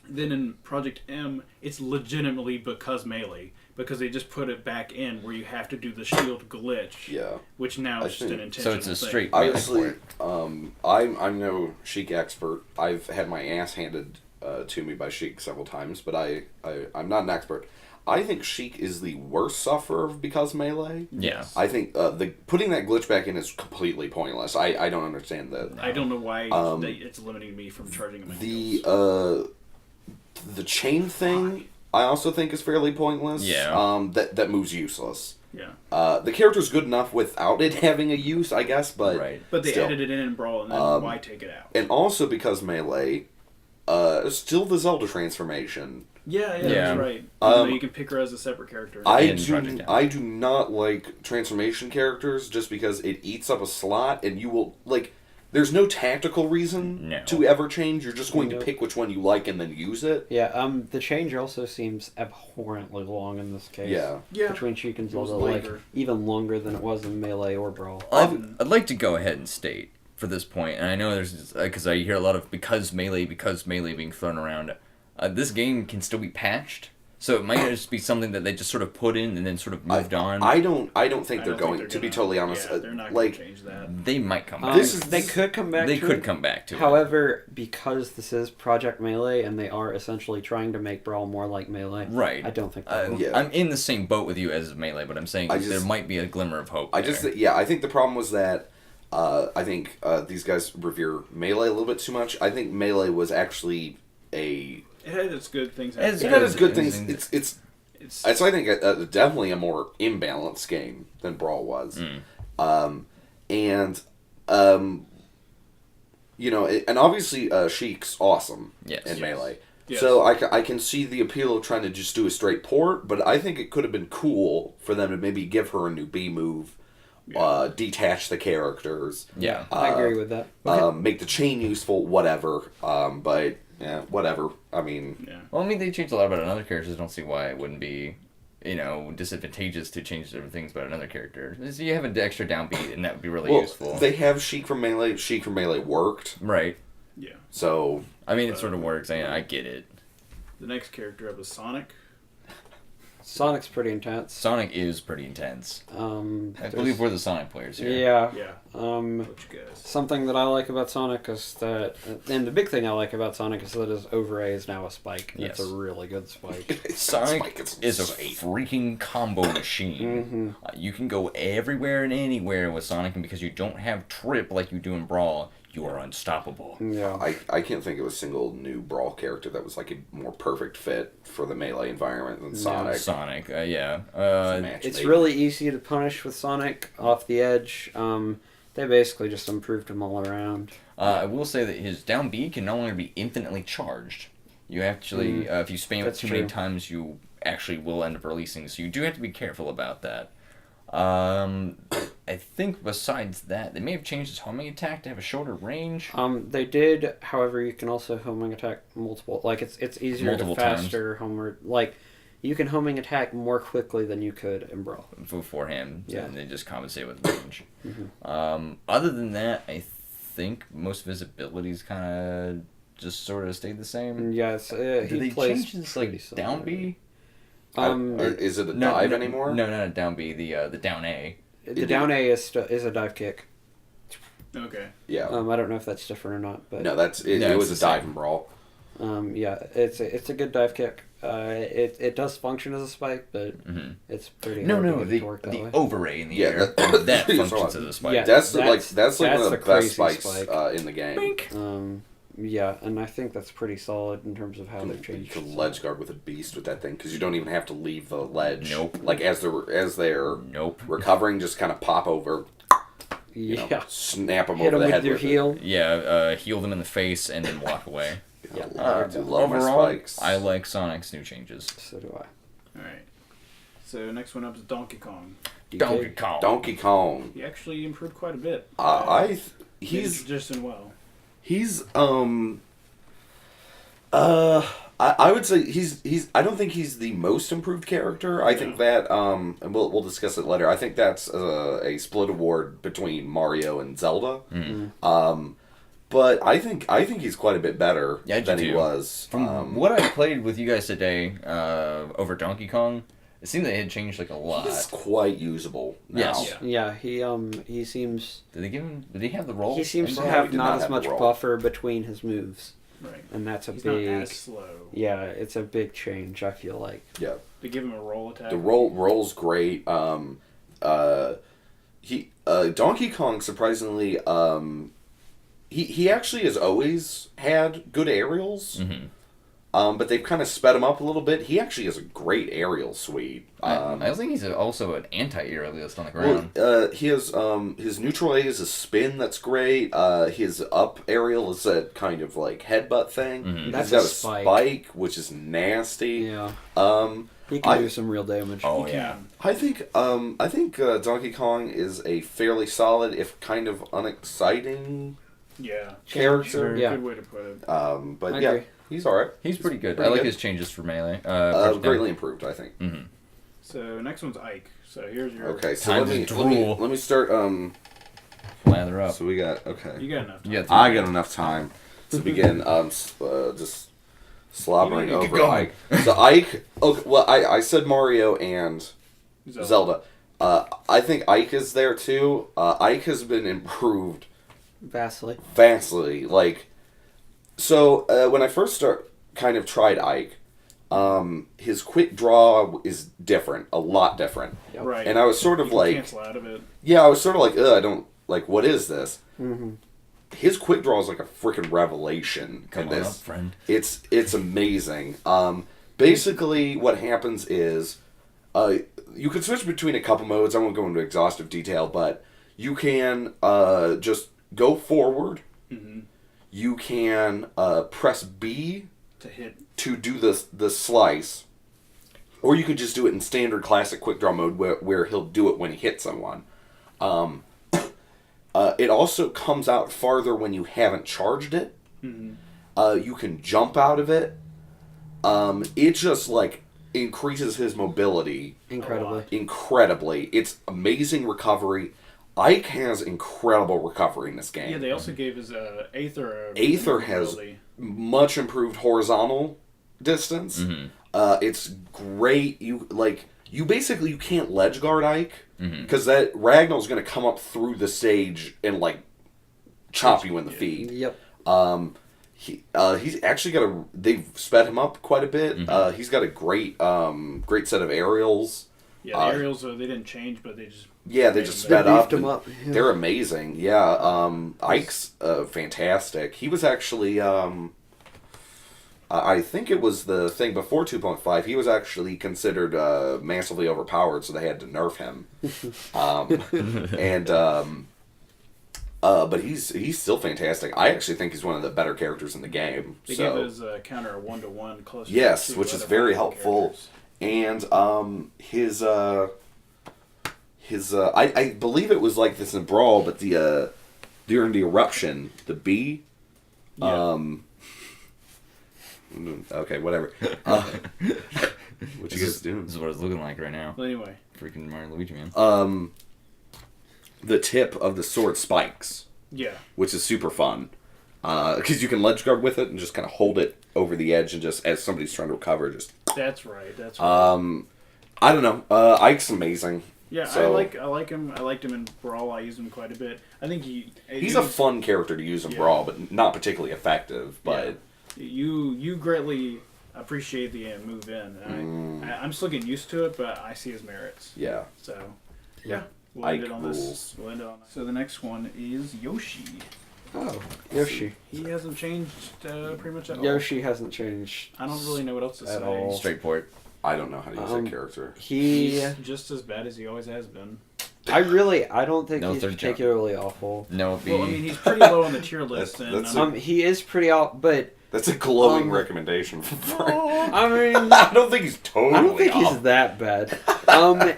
Then in Project M, it's legitimately because Melee, because they just put it back in where you have to do the shield glitch. Yeah. Which now is just an think- intentional So it's a thing. straight Honestly, melee I'm no Sheik expert. I've had my ass handed to me by Sheik several times, but I'm not an expert. I think Sheik is the worst sufferer of because Melee. Yeah. I think putting that glitch back in is completely pointless. I don't understand that. I don't know why it's limiting me from charging them. The chain thing I also think is fairly pointless. Yeah. That move's useless. Yeah. The character's good enough without it having a use, I guess, but Right. But they still. added it in Brawl, and then why take it out? And also because Melee, still the Zelda transformation. Yeah, Yeah. that's right. Even though you can pick her as a separate character. In Project M. I do not like transformation characters just because it eats up a slot and you will like. There's no tactical reason No. to ever change. You're just going to Nope. pick which one you like and then use it. Yeah, the change also seems abhorrently long in this case. Yeah. Between Sheik and It was Zelda, like longer. even longer than it was in Melee or Brawl. I'd like to go ahead and state for this point, and I know there's because I hear a lot of because melee being thrown around. This game can still be patched, so it might just be something that they just sort of put in and then sort of moved on. I don't think I they're don't think going they're to be gonna- totally honest. Yeah, they're not going like to change that. They might come back. They could come back. They to could it. come back to it. However, because this is Project Melee and they are essentially trying to make Brawl more like Melee, Right. I don't think that will. Yeah. I'm in the same boat with you as Melee, but I'm saying I there just- might be a glimmer of hope. I there. just I think the problem was that I think these guys revere Melee a little bit too much. I think Melee was actually a It had its good things. It's it had its good things. things. It's So I think definitely a more imbalanced game than Brawl was. and and obviously Sheik's awesome in Melee. Yes. So I can see the appeal of trying to just do a straight port, but I think it could have been cool for them to maybe give her a new B move, detach the characters. Yeah. I agree with that. Make the chain useful, whatever. But yeah, whatever. I mean, Well, I mean, they changed a lot about another character. I don't see why it wouldn't be, disadvantageous to change different things about another character. So you have an extra downbeat, and that would be really useful. They have Sheik from Melee. Sheik from Melee worked. Right. Yeah. So I mean, it sort of works. I get it. The next character up is Sonic. Sonic's pretty intense. Sonic is pretty intense. I there's- believe we're the Sonic players here. Yeah. Yeah. What you guys? Something that I like about Sonic is that, and the big thing I like about Sonic is that his overray is now a spike. And Yes. It's a really good spike. Sonic It's is a insane. freaking combo machine. You can go everywhere and anywhere with Sonic, and because you don't have trip like you do in Brawl, you are unstoppable. Yeah. I can't think of a single new Brawl character that was like a more perfect fit for the Melee environment than Sonic. Sonic, yeah. Match It's made. really easy to punish with Sonic off the edge. They basically just improved him all around. I will say that his down B can no longer be infinitely charged. You actually, if you spam it That's too many true. times, you actually will end up releasing. So you do have to be careful about that. I think besides that, they may have changed his homing attack to have a shorter range. They did, however, you can also homing attack multiple. Like it's easier Multiple to faster homer. Like you can homing attack more quickly than you could in Brawl. Beforehand, Yeah. and they just compensate with range. Other than that, I think most of his abilities kind of just sort of stayed the same. Yeah, it's, Did he they plays change his pretty like down B? Is it a dive anymore? No, not a down B. The down A. The down A is a dive kick. Okay. Yeah. I don't know if that's different or not, but No, that's it. No, It it's was the a dive same. and Brawl. yeah, it's a good dive kick. It does function as a spike, but it's pretty hard to get it to work that the way. overray in the Yeah, air that- that functions as a spike. Yeah. That's like That's one of the the best crazy spikes spike. in the game. Yeah, and I think that's pretty solid in terms of how they've You changed. can ledge guard with a beast with that thing because you don't even have to leave the ledge. Nope. Like as they're Nope. recovering, just kind of pop over. Yeah, Snap them hit over them the head with your with heel. Yeah, heal them in the face and then walk away. Yeah, I do love my Overall, spikes. I like Sonic's new changes. so do I. All right. So next one up is Donkey Kong. Donkey Kong. Donkey Kong. He actually improved quite a bit. He's just in well. I would say he's I don't think he's the most improved character. I think that and we'll discuss it later. I think that's a split award between Mario and Zelda. But I think he's quite a bit better Yeah, I do than he too. was. From what I played with you guys today over Donkey Kong, it seemed that it had changed like a lot. He's quite usable now. Yes. Yeah, he seems Did they give him? Did he have the roll? he seems to Brawl, have he did not not as have much the roll. buffer between his moves, Right. and that's a He's big. not as slow. Yeah, it's a big change. I feel like. Yeah. They give him a roll attack. The roll's great. Donkey Kong surprisingly he actually has always had good aerials. But they've kind of sped him up a little bit. He actually has a great aerial suite. I think he's also an anti-aerialist on the ground. He has his neutral A is a spin that's great. His up aerial is that kind of like headbutt thing. That's He's got a a spike. spike, which is nasty. Yeah, Um, he can I- do some real damage. Oh He yeah. can. I think Donkey Kong is a fairly solid, if kind of unexciting Yeah. character. Yeah. Good way to put it. But I yeah, agree. he's all right. He's pretty good. pretty I like good. his changes for melee. First Greatly improved, I think. So next one's Ike. So here's your. Okay, so Time let to me drool. let me start. Lather up. So we got okay. You got enough time. Yeah. I got enough time to begin. Just slobbering You need to over go. Ike. So Ike. Okay, well, I said Mario and Zelda. I think Ike is there too. Ike has been improved Vastly. vastly. Like, so when I first kind of tried Ike, his quick draw is different, a lot different. Right. And I was sort of You can like, cancel out of it. yeah, I was sort of like, I don't like. What is this? His quick draw is like a freaking revelation. Come in on this. up, friend. It's amazing. Basically, what happens is, you can switch between a couple modes. I won't go into exhaustive detail, but You can just go forward. Mm-hmm. You can press B To hit. to do the slice, or you could just do it in standard classic quick draw mode where he'll do it when he hits someone. It also comes out farther when you haven't charged it. Mm-hmm. You can jump out of it. It just like increases his mobility incredibly. It's amazing recovery. Ike has incredible recovery in this game. Yeah, they also gave his Aether. Aether has much improved horizontal distance. Mm-hmm. It's great. You basically you can't ledge guard Ike because that Ragnar's going to come up through the stage and like chop you in the feet. Yep. He's actually got they've sped him up quite a bit. Mm-hmm. He's got a great set of aerials. Yeah, the aerials they didn't change, but they just sped up. Them up. Yeah. They're amazing. Yeah, Ike's fantastic. He was actually I think it was the thing before 2.5. He was actually considered massively overpowered, so they had to nerf him. But he's still fantastic. I actually think he's one of the better characters in the game. They gave his counter a 1-to-1 close. Yes, which is very helpful. And his I believe it was like this in Brawl, but the during the eruption, the B. Okay, whatever. What you guys doing? This is what it's looking like right now. Well, anyway, Freaking Mario Luigi, man. The tip of the sword spikes. Yeah. Which is super fun. Because you can ledge guard with it and just kind of hold it over the edge and just, as somebody's trying to recover, just... That's right. I don't know. Ike's amazing. Yeah, so, I like him. I liked him in Brawl. I used him quite a bit. I think he's a fun character to use in Brawl, but not particularly effective. But you greatly appreciate the move in. I'm still getting used to it, but I see his merits. Yeah. So, yeah. We'll end it on this. So the next one is Yoshi. Oh, Yoshi. He hasn't changed pretty much at all. Yoshi hasn't changed. I don't really know what else to say. all. Straight port. I don't know how to use that character. He's just as bad as he always has been. I don't think he's particularly awful. No B. Well, I mean, he's pretty low on the tier list. He is pretty out, but... That's a glowing recommendation from Frank. I mean... I don't think he's totally I don't think off. he's that bad. I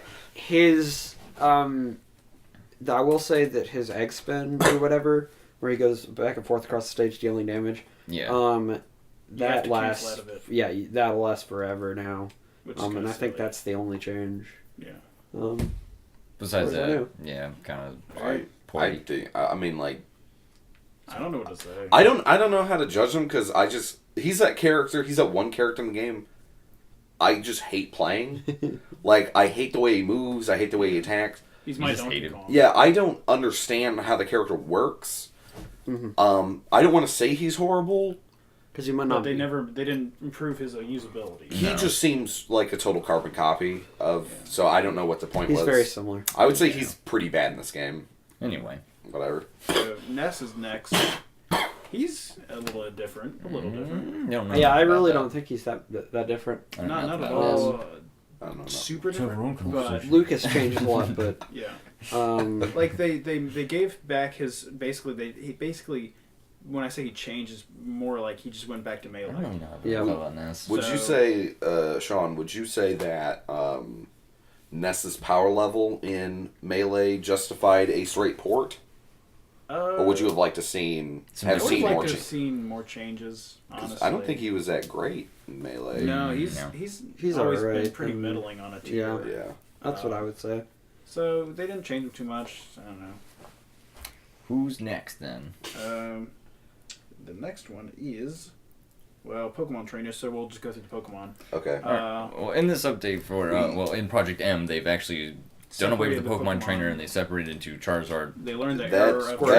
will say that his egg spin or whatever, where he goes back and forth across the stage dealing damage. Yeah. That lasts. Yeah, that'll last forever now. And I think that's the only change. Yeah. Besides that, yeah, kind of. I mean, like. I don't know what to say. I don't know how to judge him because he's that character. He's that one character in the game. I just hate playing. Like, I hate the way he moves. I hate the way he attacks. He's my Donkey Kong. Yeah, I don't understand how the character works. Mm-hmm. I don't want to say he's horrible. Because you might not. They didn't improve his usability. He just seems like a total carbon copy of. Yeah. So I don't know what the point was. He's very similar. I would say he's pretty bad in this game. Anyway, whatever. So Ness is next. He's a little different. Yeah, I really don't think he's that different. Not at all. I don't know. Super different. But Lucas changed a lot, but yeah. Like they gave back his basically. When I say he changed, it's more like he just went back to melee. I don't know about Ness. Would you say, Sean? Would you say that Ness's power level in melee justified a straight port? Or would you have liked to seen more changes? Honestly, I don't think he was that great in melee. No, he's always been pretty middling on a tier. Yeah, that's what I would say. So they didn't change him too much. I don't know. Who's next then? The next one is, Pokemon Trainer. So we'll just go through the Pokemon. Okay. Well, in this update for in Project M, they've actually done away with the Pokemon Trainer and they separated into Charizard. They learned that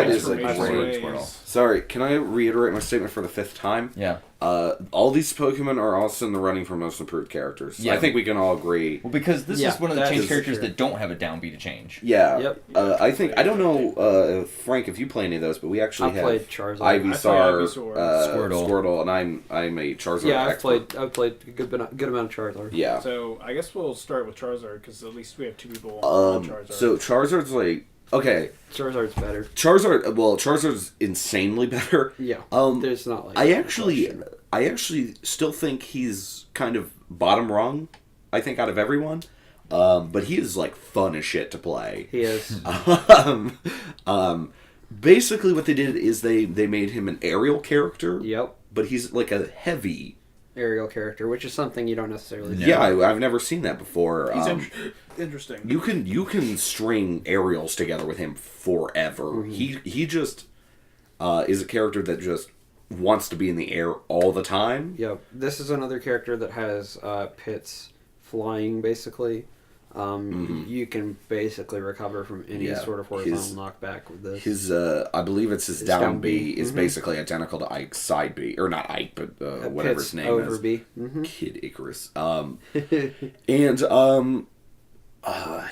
is a great. Sorry, can I reiterate my statement for the 5th time? Yeah. All these Pokemon are also in the running for most improved characters. Yeah. I think we can all agree. Well, because this is one of the change characters that don't have a down B to change. Yeah. Yep. I think I don't know, Frank, if you play any of those, but we actually have Charizard, Ivysaur, Squirtle, and I'm a Charizard. Yeah, I've played a good amount of Charizard. Yeah. So I guess we'll start with Charizard because at least we have 2 people on Charizard. So Charizard's like okay, Charizard's better. Charizard's insanely better. Yeah. There's not like. I actually still think he's kind of bottom rung. I think out of everyone, but he is like fun as shit to play. He is. Basically, what they did is they made him an aerial character. Yep. But he's like a heavy Aerial character, which is something you don't necessarily. Yeah, I've never seen that before. He's interesting. You can string aerials together with him forever. Mm-hmm. He just is a character that just wants to be in the air all the time. Yep. This is another character that has pits flying, basically. You can basically recover from any sort of horizontal knockback with this. His, I believe it's his down B is basically identical to Ike's side B. Or not Ike, but whatever his name over is. B. Kid Icarus. And,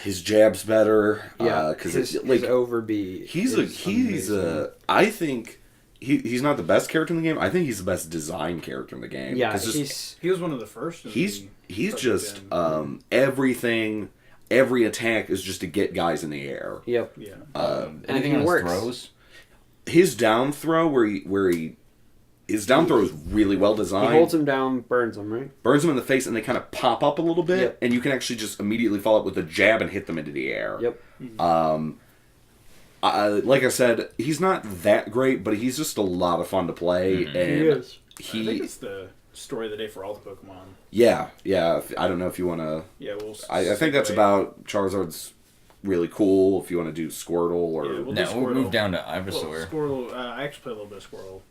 his jab's better. Yeah, because his over B. I think he's not the best character in the game. I think he's the best design character in the game. Yeah, he was one of the first. He's just everything. Every attack is just to get guys in the air. Yep. Yeah. Anything on his throws? His down throw, his down throw is really well designed. He holds him down, burns him, right? Burns them in the face, and they kind of pop up a little bit, and you can actually just immediately follow up with a jab and hit them into the air. Yep. Like I said, he's not that great, but he's just a lot of fun to play. And he is. I think it's the story of the day for all the Pokemon. Yeah. I don't know if you want to... Yeah, I think that's about Charizard's really cool. If you want to do Squirtle or... Yeah, we'll move down to Ivysaur. Well, Squirtle, I actually play a little bit of Squirtle.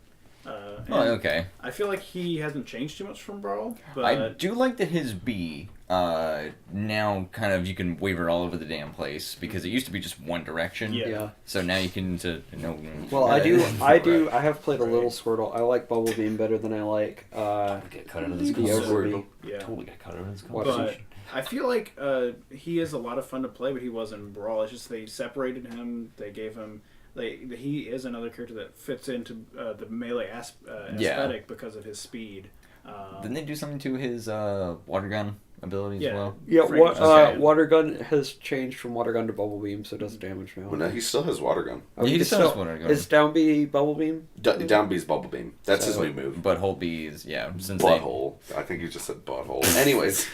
Okay. I feel like he hasn't changed too much from Brawl, but... I do like that his B, now kind of you can waver all over the damn place, because it used to be just one direction. Yeah. So now you can, Well, I have played a little Squirtle. I like Bubble Beam better than I like, get cut out of this the over B. Yeah. Totally got cut out of this But But I feel like he is a lot of fun to play, but he wasn't in Brawl. It's just they separated him. They gave him... he is another character that fits into the melee aesthetic because of his speed. Didn't they do something to his water gun ability as well? Yeah, Okay. Water Gun has changed from Water Gun to Bubble Beam, so it does damage now. Well, no, he still has Water Gun. Oh, he it's still has Water Gun. Is Down B Bubble Beam? Down B's Bubble Beam. That's his new move. But Hold B is, since Butthole. I think you just said butthole. Anyways.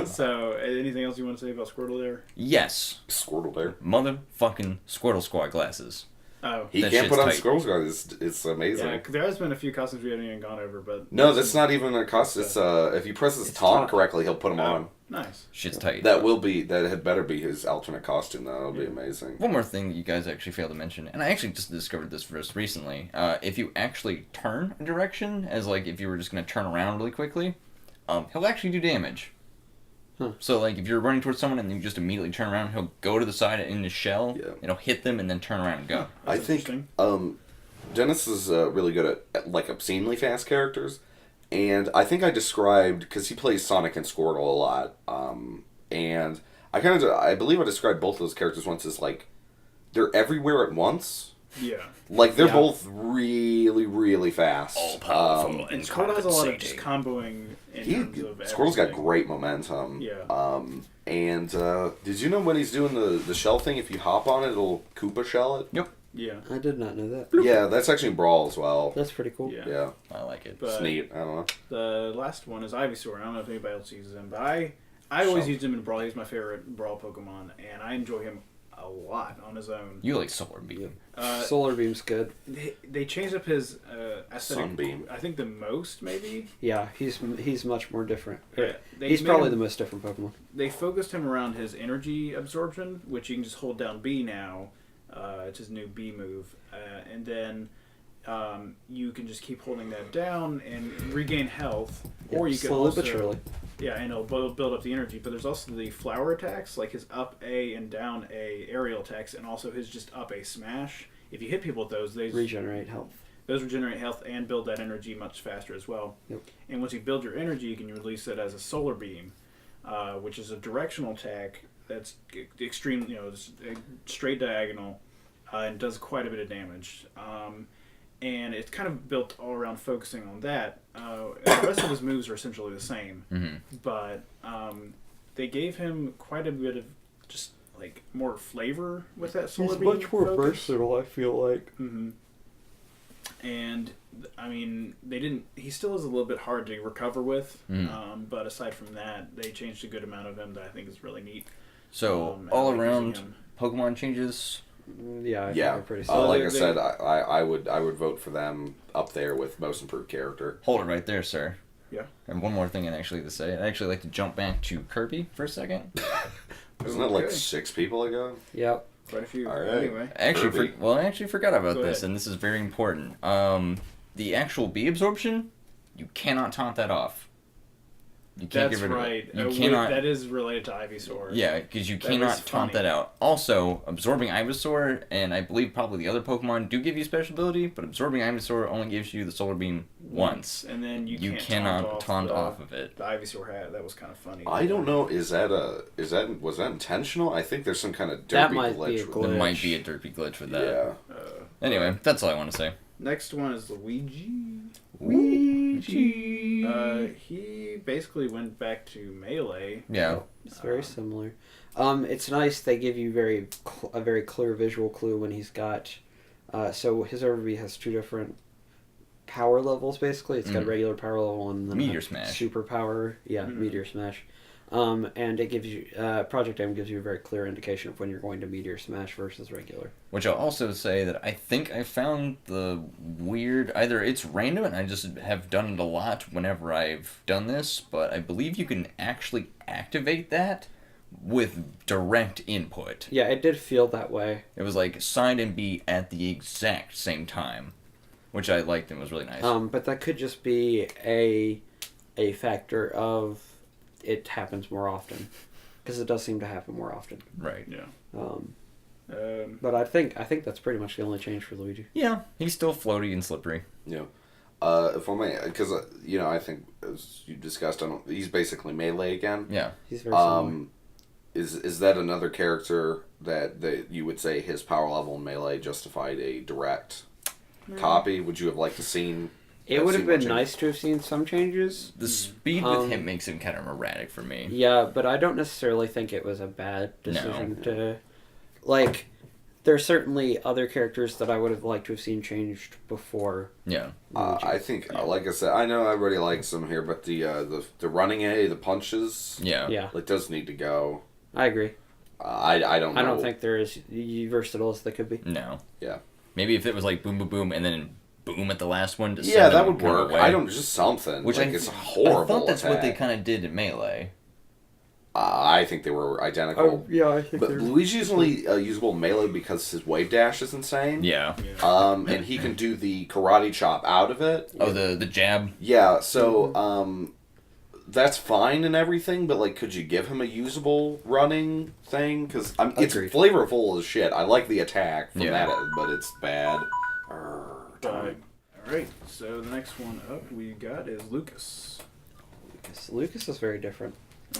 So, anything else you want to say about Squirtle there? Yes. Squirtle there. Motherfucking Squirtle Squad glasses. Oh. He That can't put shit's on tight. Squirrel's Guard. It's amazing. Yeah, 'cause there has been a few costumes we haven't even gone over, but... No, that's not even a cost. It's if you press his taunt correctly, he'll put them on. Nice. Shit's tight. That had better be his alternate costume. That'll be amazing. One more thing that you guys actually failed to mention, and I actually just discovered this first recently. If you actually turn a direction, as like if you were just going to turn around really quickly, he'll actually do damage. Huh. So like if you're running towards someone and you just immediately turn around, he'll go to the side in his shell, and he'll hit them and then turn around and go. I think Dennis is really good at like obscenely fast characters, and I think I described because he plays Sonic and Squirtle a lot, and I believe I described both of those characters once as like they're everywhere at once. Yeah. Like they're both really, really fast. All powerful And Squirtle has a lot of just comboing in terms of Squirtle's got everything. great momentum. Yeah. And did you know when he's doing the shell thing, if you hop on it, it'll Koopa shell it? Yep. Yeah. I did not know that. Yeah, that's actually in Brawl as well. That's pretty cool. Yeah. Yeah. I like it. But It's neat. I don't know. the last one is Ivysaur. I don't know if anybody else uses him, but I always So- used him in Brawl. He's my favorite Brawl Pokemon, and I enjoy him a lot on his own. You like Solar Beam. Solar Beam's good. They changed up his aesthetic. Sunbeam. I think the most, maybe. Yeah, he's much more different. Yeah, they He's made probably him- the most different Pokemon. They focused him around his energy absorption, which you can just hold down B now. It's his new B move, and then you can just keep holding that down and regain health, or you can slowly also but surely. Yeah, and it'll build up the energy. But there's also the flower attacks, like his up A and down A aerial attacks, and also his just up A smash. If you hit people with those, they Regenerate health. those regenerate health and build that energy much faster as well. Yep. And once you build your energy, you can release it as a solar beam, which is a directional attack that's extreme, it's straight diagonal, and does quite a bit of damage. And it's kind of built all around focusing on that. The rest of his moves are essentially the same, but they gave him quite a bit of just like more flavor with that solar He's beam. much more focus. versatile, I feel like. Mm-hmm. And I mean, they didn't. He still is a little bit hard to recover with. But aside from that, they changed a good amount of him that I think is really neat. So I all like around using him. Pokemon changes. Yeah, I think Yeah, they're pretty like solid. I said, I would vote for them up there with most improved character. Hold it right there, sir. Yeah. And one more thing I'd actually like to say. I'd actually like to jump back to Kirby for a second. Wasn't it like Okay. 6 people ago? Yep. Quite a few. All right. Anyway. I actually, Kirby. I actually forgot about Go this, ahead. and this is very important. The actual bee absorption, you cannot taunt that off. You can't That's get rid right. of it. You cannot. That is related to Ivysaur. Yeah, because you That was cannot taunt funny. that out. Also, absorbing Ivysaur, and I believe probably the other Pokemon do give you special ability, but absorbing Ivysaur only gives you the Solar Beam once. And then you can't cannot taunt the, off of it. The Ivysaur hat. That was kind of funny. I don't know. Was that intentional? I think there's some kind of derpy That might glitch. be a with glitch. There might be a derpy glitch for it. that. Yeah. Anyway, that's all I want to say. Next one is Luigi. Luigi. He basically went back to melee. Yeah. It's very similar. It's nice they give you a very clear visual clue when he's got. So his Overbee has 2 different power levels. Basically, it's got a regular power level and then Meteor a Smash. super power. Yeah, Meteor Smash. And it gives you Project M gives you a very clear indication of when you're going to Meteor Smash versus regular. Which I'll also say that I think I found the weird, either it's random and I just have done it a lot whenever I've done this, but I believe you can actually activate that with direct input. Yeah, it did feel that way. It was like side and B at the exact same time, which I liked and was really nice. But that could just be a factor of it happens more often, because it does seem to happen more often. Right. Yeah. But I think that's pretty much the only change for Luigi. Yeah, he's still floaty and slippery. Yeah. If I may, because I think as you discussed, he's basically melee again. Yeah. He's very similar. Is that another character that you would say his power level in melee justified a direct copy? Would you have liked to seen? It would have seen been more nice to have seen some changes. The speed with him makes him kind of erratic for me. Yeah, but I don't necessarily think it was a bad decision to... Like, there's certainly other characters that I would have liked to have seen changed before. Yeah. I think, like I said, I know everybody likes them here, but the running A, the punches, Yeah, it does need to go. I agree. I don't know. I don't think they're as versatile as they could be. No. Yeah. Maybe if it was like boom, boom, boom, and then boom at the last one to Yeah, send that them would kind of work. away. I don't just something. Which it's a horrible. I thought that's what they attack. kind of did in Melee. I think they were identical. yeah, I think But Luigi's only usable in melee because his wave dash is insane. Yeah. And he can do the karate chop out of it. Oh, the jab. Yeah. So that's fine and everything, but could you give him a usable running thing? Because it's Agreed. flavorful as shit. I like the attack from Yeah. that, but it's bad. Alright, so the next one up we got is Lucas. Lucas is very different.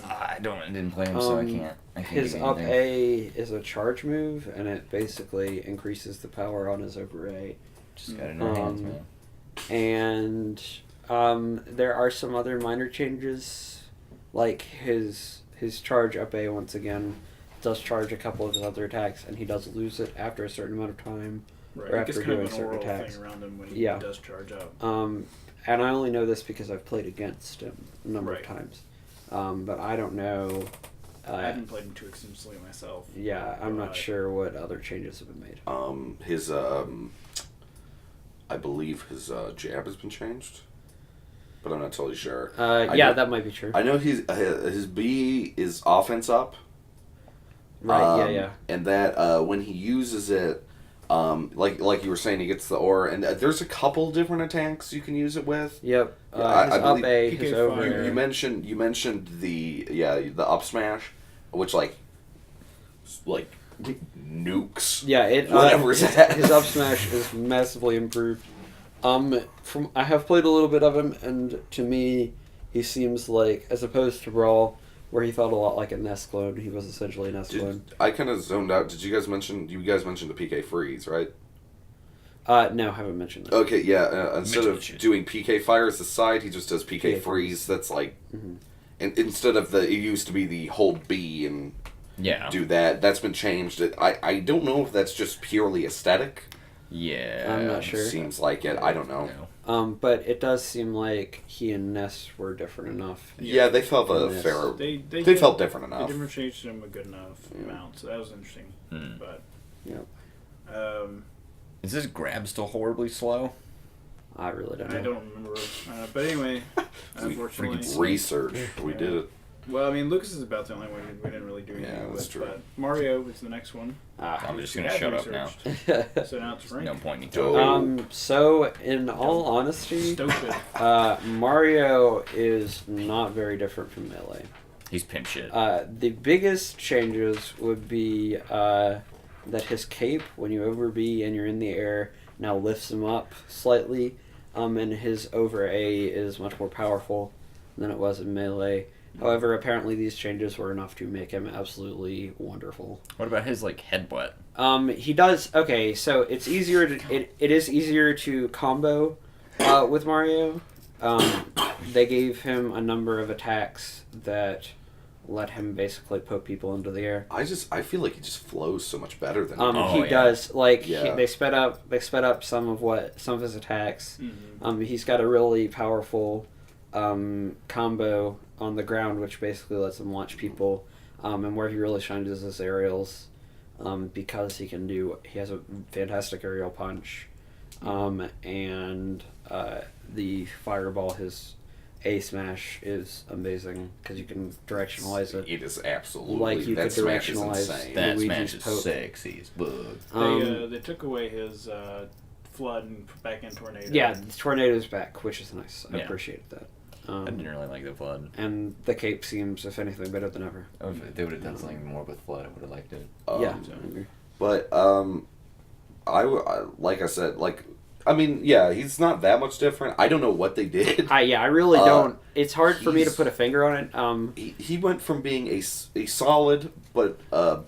I didn't play him, so I can't. His give you up anything. A is a charge move, and it basically increases the power on his over A. Just got it in our hands, man. And there are some other minor changes, like his charge up A once again does charge a couple of his other attacks, and he does lose it after a certain amount of time. Right, Or it gets after kind doing of an certain oral attacks. thing around him when he Yeah. does charge up. And I only know this because I've played against him a number Right. of times. But I don't know. I haven't played him too extensively myself. Yeah, I'm not But- sure what other changes have been made. His I believe his jab has been changed, but I'm not totally sure. Yeah, that might be true. I know his B is offense up. Right, yeah. And that when he uses it, like you were saying, he gets the aura, and there's a couple different attacks you can use it with. Yep. Yeah, I his up believe A, PK his over fire. You A. mentioned the up smash, which nukes. Yeah, whatever his, is that. his up smash is massively improved. I have played a little bit of him, and to me, he seems like, as opposed to Brawl, where he felt a lot like a Nest clone. He was essentially a Nest clone. I kind of zoned out. Did you guys mention? You guys mentioned the PK freeze, right? No, haven't mentioned that. Okay, yeah. Instead Mention of the shit. doing PK fire as the side, he just does PK PK freeze. That's Mhm. instead of it used to be the hold B and do that. That's been changed. I don't know if that's just purely aesthetic. Yeah. I'm not sure. Seems like it. I don't know. But it does seem like he and Ness were different enough. Yeah, they felt They felt different enough. They differentiated them a good enough amount, so that was interesting. But is this grab still horribly slow? I really don't know. I don't remember. But anyway, unfortunately, Research. We did it. Well, I mean, Lucas is about the only one we didn't really do anything with. true. But Mario is the next one. I'm just gonna shut up now. So now it's Frank. No point in talking. So in all honesty, Stupid. Mario is not very different from Melee. He's pimp shit. The biggest changes would be that his cape, when you over B and you're in the air, now lifts him up slightly, and his over A is much more powerful than it was in Melee. However, apparently these changes were enough to make him absolutely wonderful. What about his headbutt? He does okay. So it's easier to it is easier to combo with Mario. They gave him a number of attacks that let him basically poke people into the air. I feel like he just flows so much better than He does. They sped up some of his attacks. Mm-hmm. He's got a really powerful combo on the ground, which basically lets him launch people. And where he really shines is his aerials, because he has a fantastic aerial punch, and the fireball, his A smash is amazing because you can directionalize it. It is absolutely Like you that could smash is directionalize insane. That Luigi's smash is poke. sexy as bug. They took away his flood and put back in tornado. Yeah, the tornado's back, which is nice. I Yeah. appreciated that. I didn't really like the flood. And the cape seems, if anything, better than ever. Oh, if they would have done something more with flood, I would have liked it. Yeah, I agree. But like I said, I mean, yeah, he's not that much different. I don't know what they did. I really don't. It's hard for me to put a finger on it. He went from being a solid but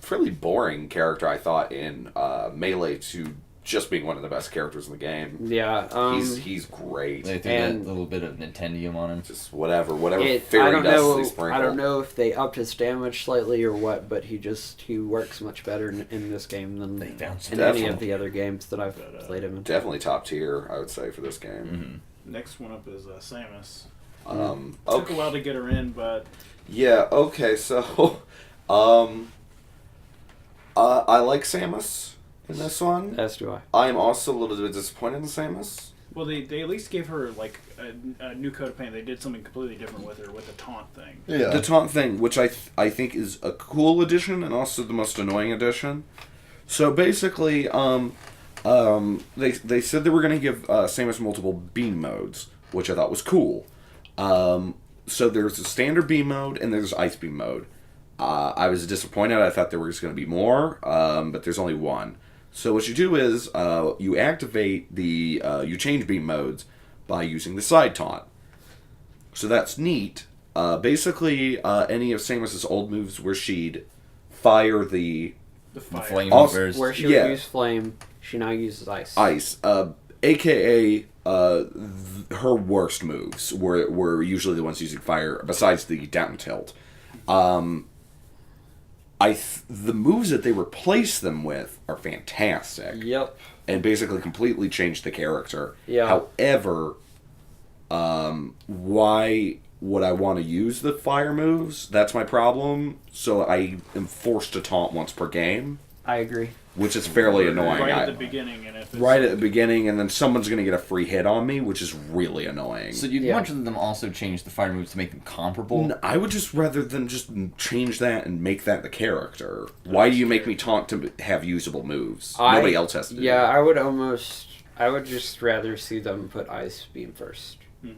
fairly boring character, I thought, in Melee to just being one of the best characters in the game. Yeah, he's great. They threw that little bit of Nintendium on him. Just whatever I fairy don't dust know. they sprinkle. I don't know if they upped his damage slightly or what, but he works much better in this game than They found in any of the other games that I've played him in. Definitely top tier, I would say, for this game. Next one up is Samus. Okay. Took a while to get her in, but Yeah. Okay. So, I like Samus in this one. As do I. I am also a little bit disappointed in Samus. well, they at least gave her a new coat of paint. They did something completely different with her with the taunt thing. Yeah. The taunt thing, which I think is a cool addition and also the most annoying addition. So basically, they said they were going to give Samus multiple beam modes, which I thought was cool. So there's a standard beam mode and there's ice beam mode. I was disappointed. I thought there was going to be more, but there's only one. So what you do is you activate you change beam modes by using the side taunt. So that's neat. Basically, any of Samus's old moves where she'd fire the The fire. flame Also- movers. Where she would use flame, she now uses ice. aka her worst moves were usually the ones using fire, besides the down tilt. The moves that they replace them with are fantastic. Yep. And basically completely changed the character. Yeah. However, why would I want to use the fire moves? That's my problem. So I am forced to taunt once per game, I agree. which is fairly annoying. Right at the beginning, and if it's Right at the beginning, and then someone's going to get a free hit on me, which is really annoying. So you'd Yeah. much of them also change the fire moves to make them comparable. I would just rather than just change that and make that the character. Why do you make me taunt to have usable moves? Nobody else has to do Yeah, that. I would just rather see them put ice beam first. Mhm.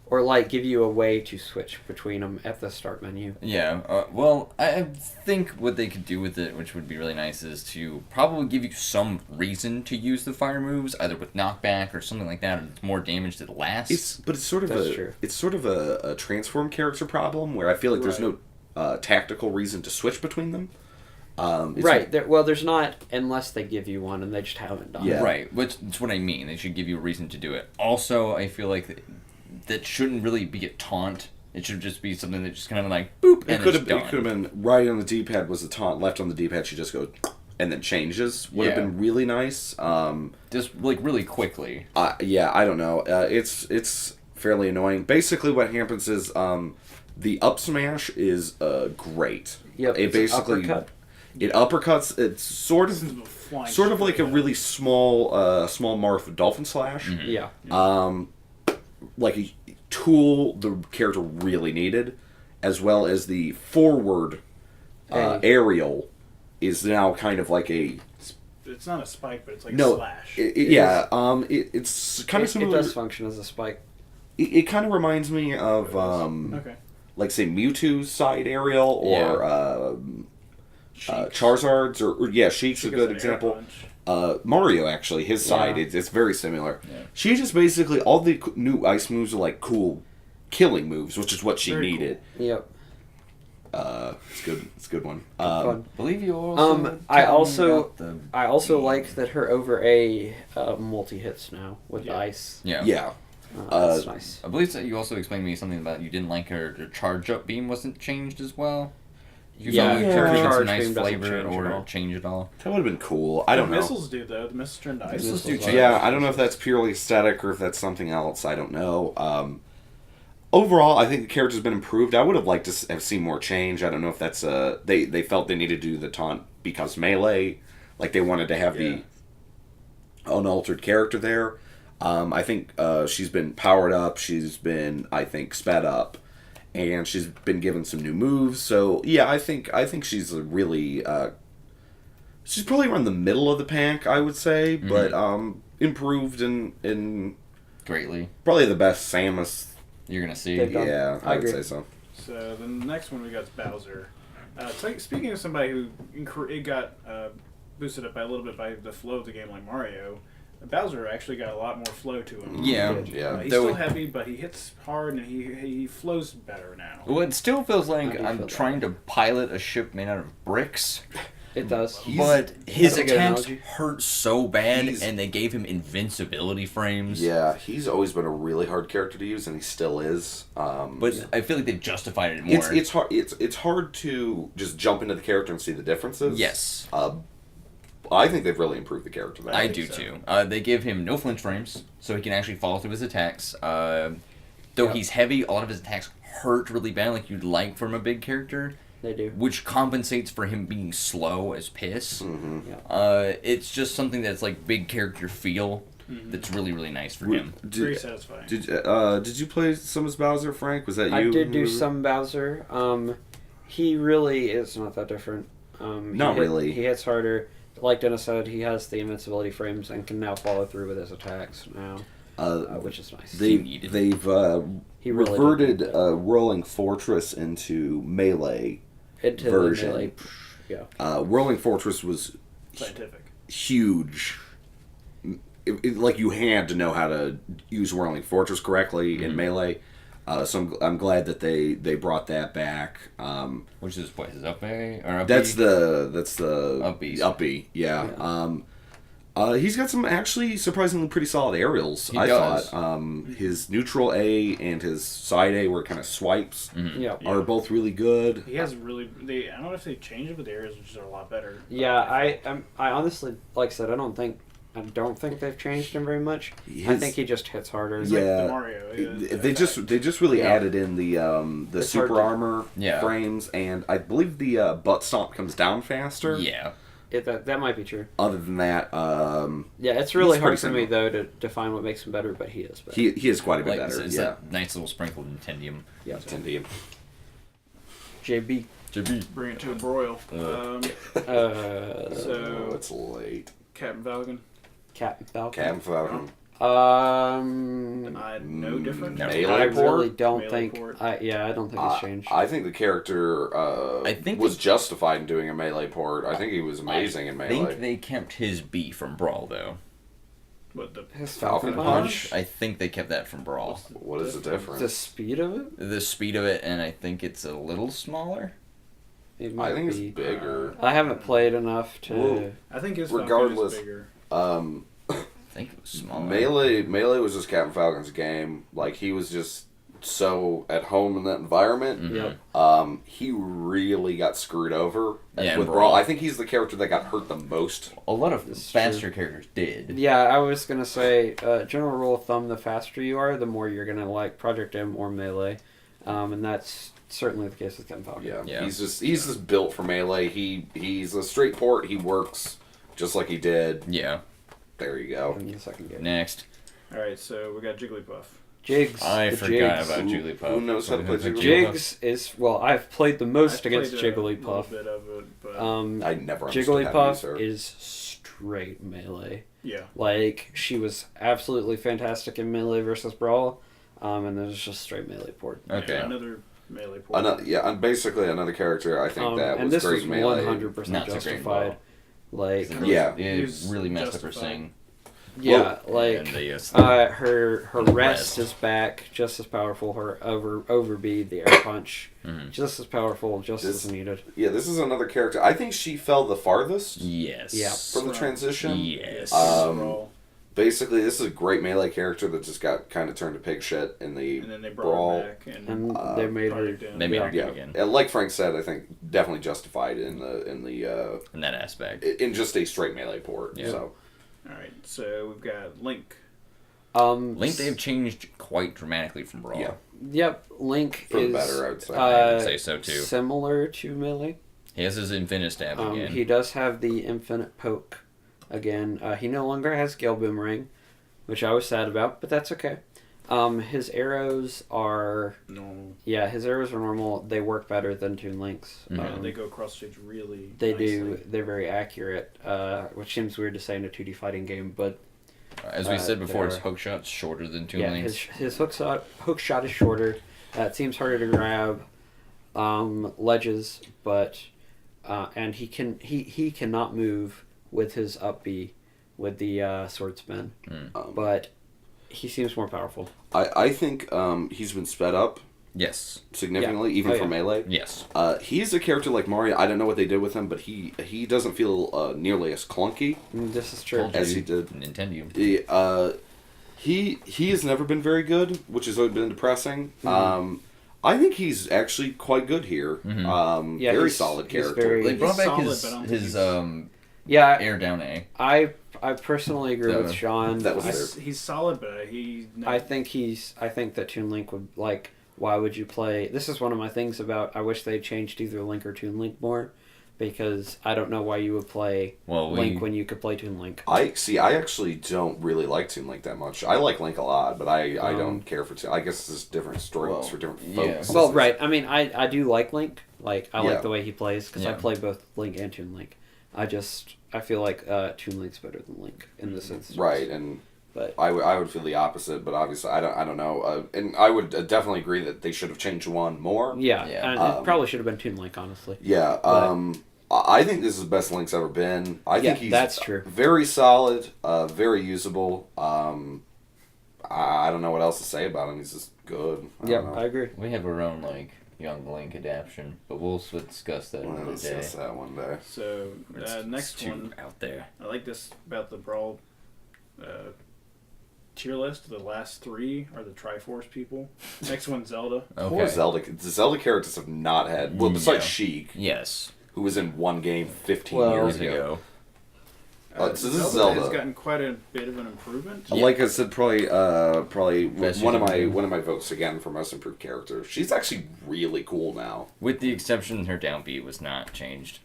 Or give you a way to switch between them at the start menu. Yeah, well, I think what they could do with it, which would be really nice, is to probably give you some reason to use the fire moves, either with knockback or something like that, or more damage that lasts. It's sort of true. It's sort of a transform character problem where I feel like there's no tactical reason to switch between them. Right. There's not, unless they give you one, and they just haven't done Yeah. it. Right, that's what I mean. They should give you a reason to do it. Also, I feel like that shouldn't really be a taunt It should just be something that just kind of like boop, and It it's done. could have been right on the D-pad was the taunt, left on the D-pad she just goes and then changes. Would have Yeah. been really nice. Just like really quickly. Yeah, I don't know. It's fairly annoying. Basically, what happens is the up smash is great. Yep, It it's an basically uppercut. it uppercuts. It's sort of like a really small Marth dolphin slash. Yeah. Like a tool the character really needed, as well as the forward aerial is now kind of like a. It's not a spike, but it's like No, a slash. it's kind of It similar. does function as a spike. It kind of reminds me of Okay. like say Mewtwo's side aerial or Sheik. Charizard's or Sheik's a Sheik is good an air example. punch. Mario actually his side Yeah. it's very similar. Yeah. She just basically all the new ice moves are like cool killing moves, which is what she Very needed. Yep. It's good. It's a good one. Fun. I believe you also. I told me also about the- I also like that her over A multi hits now with Yeah. ice. Yeah. Yeah. That's nice. I believe that you also explained to me something about you didn't like her charge up beam wasn't changed as well. You Yeah, thought her it had some charge nice beam doesn't flavor change at or all. change at all. That would have been cool. I don't The know. missiles do though. The missiles turn to ice. Missiles do Missiles change. Yeah, I don't know if that's purely aesthetic or if that's something else. I don't know. Overall, I think the character's been improved. I would have liked to have seen more change. I don't know if that's they felt they needed to do the taunt because melee, like they wanted to have the unaltered character there. I think she's been powered up. She's been, I think, sped up, and she's been given some new moves. So yeah, I think she's a really she's probably around the middle of the pack, I would say, but improved in Greatly. probably the best Samus. You're gonna see. They've done. Yeah, I I would agree. say so. So the next one we got is Bowser. Speaking of somebody who it got boosted up by a little bit by the flow of the game like Mario, Bowser actually got a lot more flow to him. Yeah. Yeah. He's Though still it- heavy, but he hits hard and he flows better now. Well, it still feels How like do you I'm feel about trying to pilot a ship made out of bricks. It does. But his That's a good attacks analogy. hurt so bad, He's- and they gave him invincibility frames. Yeah, he's always been a really hard character to use, and he still is. But I feel like they've justified it more. it's hard. It's hard to just jump into the character and see the differences. Yes. I think they've really improved the character. There. I think do so. too. They give him no flinch frames, so he can actually follow through his attacks. Though Yeah. he's heavy, a lot of his attacks hurt really bad, like you'd like from a big character, They do. which compensates for him being slow as piss. Mm-hmm. Yeah. It's just something that's like big character feel that's really, really nice for him. Very satisfying. Did you play some as Bowser, Frank? Was that you? I did do some Bowser. He really is not that different. Not really. He hits harder. Like Dennis said, he has the invincibility frames and can now follow through with his attacks now, which is nice. They've He really reverted did that. Whirling Fortress into melee Into the version. melee. Yeah. Whirling Fortress was Scientific. huge. Like you had to know how to use Whirling Fortress correctly in melee. So I'm glad that they brought that back. Which is what, his up A or up That's B? the Up B's. Up B, yeah. He's got some actually surprisingly pretty solid aerials. He I does. thought his neutral A and his side A were kind of swipes. Yeah. Are both really good. He has really. I don't know if they changed it, but the areas which are a lot better. Yeah, I honestly, like I said, I don't think they've changed him very much. I His- think he just hits harder. It's like Yeah. the Mario. They just really Yeah. added in the It's super hard to- armor Yeah. frames, and I believe the butt stomp comes down faster. Yeah. That might be true. Other than that, Yeah, it's really He's hard pretty for me similar. though to define what makes him better, but he is better. he is quite a bit Like better. it's Yeah, that nice little sprinkled intendium. Yeah. Indeed. JB. Bring it to a broil. So it's late. Captain Falcon. Captain Falcon. Cam Falcon. No different. No. Melee I really port? don't Melee think. port. I don't think it's changed. I think the character I think was they- justified in doing a melee port. I think he was amazing in I melee. think they kept his B from Brawl though. What the? His Falcon Falcon Punch? Punch. I think they kept that from Brawl. What is the difference? The speed of it. The speed of it, and I think it's a little smaller. It I might think be. it's bigger. I haven't played enough to. Whoa. I think his Regardless. Falcon is bigger. I think it was smaller. Melee was just Captain Falcon's game. Like he was just so at home in that environment. Yep. He really got screwed over Yeah, with Brawl. Brawl. I think he's the character that got hurt the most. A lot of This is faster characters did. Yeah, I was gonna say, general rule of thumb: the faster you are, the more you're gonna like Project M or Melee, and that's certainly the case with Ken Falcon. Yeah. He's just built for Melee. He's a straight port. He works just like he did. Yeah. There you go. In the second game. Next. All right, so we got Jigglypuff. Jigs. I the forgot Jigs. about Jigglypuff. Who knows how to play Jigglypuff? Jigs is I've played the most I've against played Jigglypuff. A little bit of it, but I never understood how to use her. Jigglypuff is straight melee. yeah. Like she was absolutely fantastic in Melee versus Brawl, and there's just straight melee port. Okay. Yeah, another melee port. And basically another character I think that and was this great was Melee. 100% Not so great justified. Like Yeah. It He's really messed up her justified. sing. yeah, And like the, her the rest rest. is back, just as powerful. Her overbeat, the air punch, just as powerful, just This- as needed. Yeah, this is another character. I think she fell the farthest yes. Yeah. from the Right. transition. Yes. Brawl. Basically, this is a great Melee character that just got kind of turned to pig shit in the And then they brought Brawl. her back and And they made her. Project M. They made her Yeah. good again. And like Frank said, I think definitely justified in In that aspect. in just a straight Melee port. Yeah. So All right, so we've got Link. Link, they've changed quite dramatically from Brawl. Yeah. Yep, Link For the is better, I would say. I would say so too. similar to Melee. He has his infinite stab again. He does have the infinite poke again. He no longer has Gale Boomerang, which I was sad about, but that's okay. His arrows are No. his arrows are normal. They work better than Toon Link's. Mhm. They go across stage really They nicely. do. They're very accurate, which seems weird to say in a 2D fighting game, but As we said before, his they're- hook shot's shorter than Toon yeah, Link's. his hook shot is shorter. It seems harder to grab ledges, but and he cannot move with his up B with the sword spin, but he seems more powerful. I think he's been sped up Yes. significantly, Yeah. even Oh, for yeah. Melee. Yes. He's a character like Mario. I don't know what they did with him, but he doesn't feel nearly as clunky This is true. Told as you. he did. Nintendo. He has never been very good, which has always been depressing. I think he's actually quite good here. Yeah, Very he's- solid he's character. very- They brought back solid, his but I don't think his he's- Yeah, air down A. I personally agree with Sean. that was He's solid, but I think that Toon Link would like. Why would you play? This is one of my things about. I wish they changed either Link or Toon Link more, because I don't know why you would play Link when you could play Toon Link. I actually don't really like Toon Link that much. I like Link a lot, but I don't care for Toon. I guess there's different stories for different yeah. folks. Well, right. I mean, I do like Link. Like I Yeah. like the way he plays because I Yeah. play both Link and Toon Link. I feel like Toon Link's better than Link in this instance. Right, and But I would feel the opposite, but obviously I don't know. And I would definitely agree that they should have changed one more. yeah, Yeah. and it probably should have been Toon Link, honestly. Yeah, I think this is the best Link's ever been. I think he's that's true. very solid, very usable. I don't know what else to say about him. He's just good. Yeah, don't know. I agree. We have our own young Link adaptation, but we'll discuss that We'll another day. discuss that one day. so. It's Next too one, out there. I like this about the Brawl tier list. The last three are the Triforce people. Next one, Zelda. Poor Okay. Zelda. The Zelda characters have not had. Well, besides Yeah. Sheik, Yes. who was in one game 15 Well, years Years ago. ago. So this is has Zelda. gotten quite a bit of an improvement. Yeah. Like I said, probably Best one of user. my votes again for most improved character. She's actually really cool now, With the exception, her downbeat was not changed.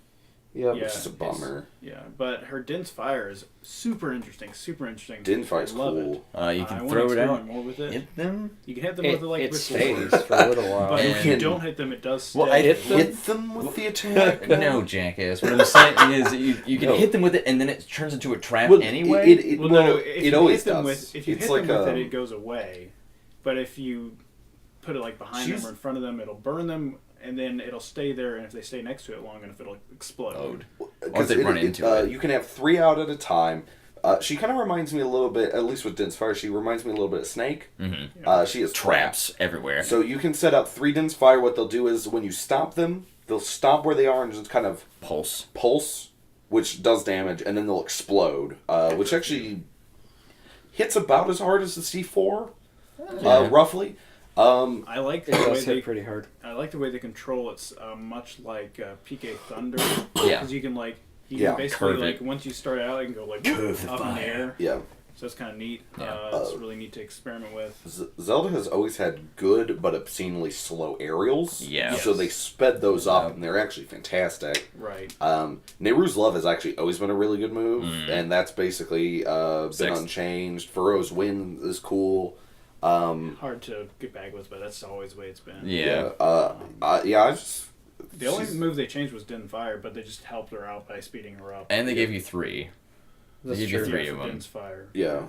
Yep. Yeah. which is a bummer. Yeah, but her Din's Fire is super interesting. Super interesting. Din Fight's I love cool. It. You I can wanna throw it experiment out, more with it. hit them. You can hit them It, with it like it before. stays for a little while. But if you And- don't hit them, it does stay. Well, I Hit them with the attack. No, jackass. What I'm saying is, you can No. hit them with it, and then it turns into a trap Well, anyway. it Well, well, no, if it you always hit them does. if you It's hit like them with it, it goes away. But if you put it like behind them She's- or in front of them, it'll burn them, and then it'll stay there. And if they stay next to it long enough, it'll explode. Once they run into it. You can have 3 out at a time. She kind of reminds me a little bit, at least with Din's Fire, she reminds me a little bit of Snake. Mm-hmm. She has Traps everywhere. So you can set up 3 Din's Fire. What they'll do is when you stop them, they'll stop where they are and just kind of pulse, which does damage, and then they'll explode, which actually hits about as hard as the C4, roughly. I like It the way does hit they. pretty hard. I like the way they control it's much like PK Thunder. Yeah. Because you can Yeah, can basically curve it. once you start out, you can go Curve the up in the fire. air. Yeah. So it's kind of neat. Yeah. It's really neat to experiment with. Zelda has always had good but obscenely slow aerials. Yeah. So they sped those up, Yeah. and they're actually fantastic. Right. Nehru's Love has actually always been a really good move, Mm. and that's basically been Six. unchanged. Pharaoh's Win is cool. Hard to get back with, but that's always the way it's been. Yeah. I just... The only move they changed was Din Fire, but they just helped her out by speeding her up. And they gave you 3. That's They give you true. 3 Yeah, of for them. Din's Fire. Yeah.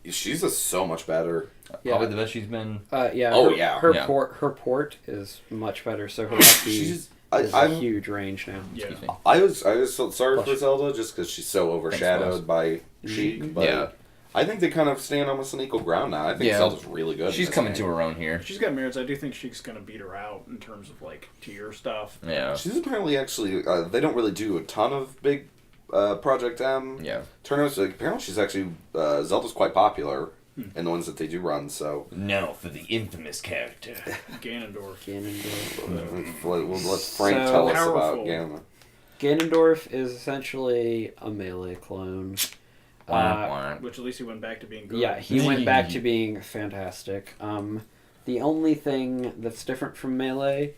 She's just so much better. Yeah. Probably the best she's been. Yeah. Oh, her, yeah. Her Yeah. port is much better. So her FP She's... is a I'm... huge range now. Yeah. Excuse me. I was so sorry for Plus- Zelda just because she's so overshadowed by Sheik, but Yeah. I think they kind of stand almost on equal ground now. I think Yeah. Zelda's really good. She's in this coming game. to her own here. She's got merits. I do think she's going to beat her out in terms of tier stuff. Yeah. She's apparently actually they don't really do a ton of big Project M Yeah. tournaments. Apparently, she's actually Zelda's quite popular in the ones that they do run. So Now for the infamous character. Ganondorf. Ganondorf. let's Frank So tell us powerful. about Ganon. Ganondorf is essentially a melee clone. Wah, wah. Which at least he went back to being good. Yeah, he went back to being fantastic. The only thing that's different from melee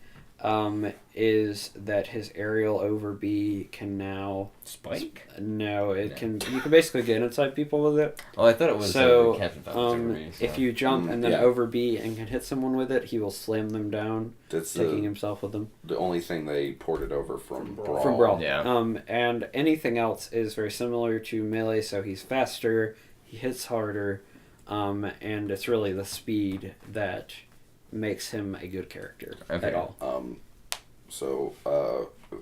is that his aerial over B can now Spike? no, it No. can you can basically get inside people with it. Oh, I thought it was So Captain Falcon's overview, so. if you jump and then yeah. over B and can hit someone with it, he will slam them down, That's taking himself with them. the only thing they ported over from Brawl. From Brawl. Yeah. And anything else is very similar to melee, so he's faster, he hits harder, and it's really the speed that makes him a good character Okay. at all. So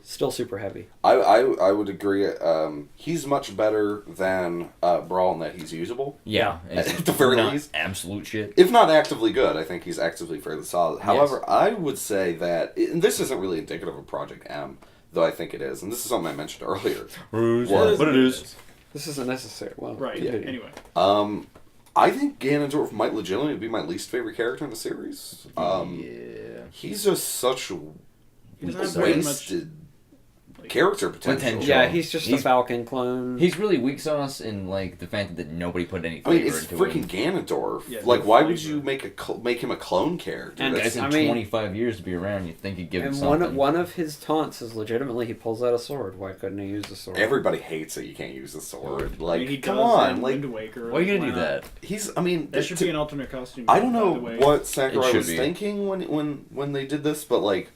Still super heavy. I would agree. He's much better than Brawl in that he's usable. Yeah. At It's the very not least. absolute shit. If not actively good, I think he's actively fairly solid. However, I would say that, and this isn't really indicative of Project M, though I think it is, and this is something I mentioned earlier. What? But it is. This isn't necessary. Well, Right. continue. Anyway. I think Ganondorf might legitimately be my least favorite character in the series. Yeah. He's just such He doesn't have very much. wasted character potential. Potential. Yeah, he's just a He's- Falcon clone. He's really weak sauce in like the fact that nobody put any I flavor mean, it's into freaking him. Ganondorf. Yeah, Like, no why would flavor. you make him a clone character? And That's- Guys, in I mean- 25 years to be around, you'd think he'd give him and something. one of his taunts is legitimately he pulls out a sword. Why couldn't he use the sword? everybody hates that you can't use the sword. Like, I mean, he come does on, in like Wind Waker. Why are you gonna Why do not? that? he's. I mean, That should be an alternate costume. I don't know by the way. what Sakurai It should was be. thinking when they did this, but like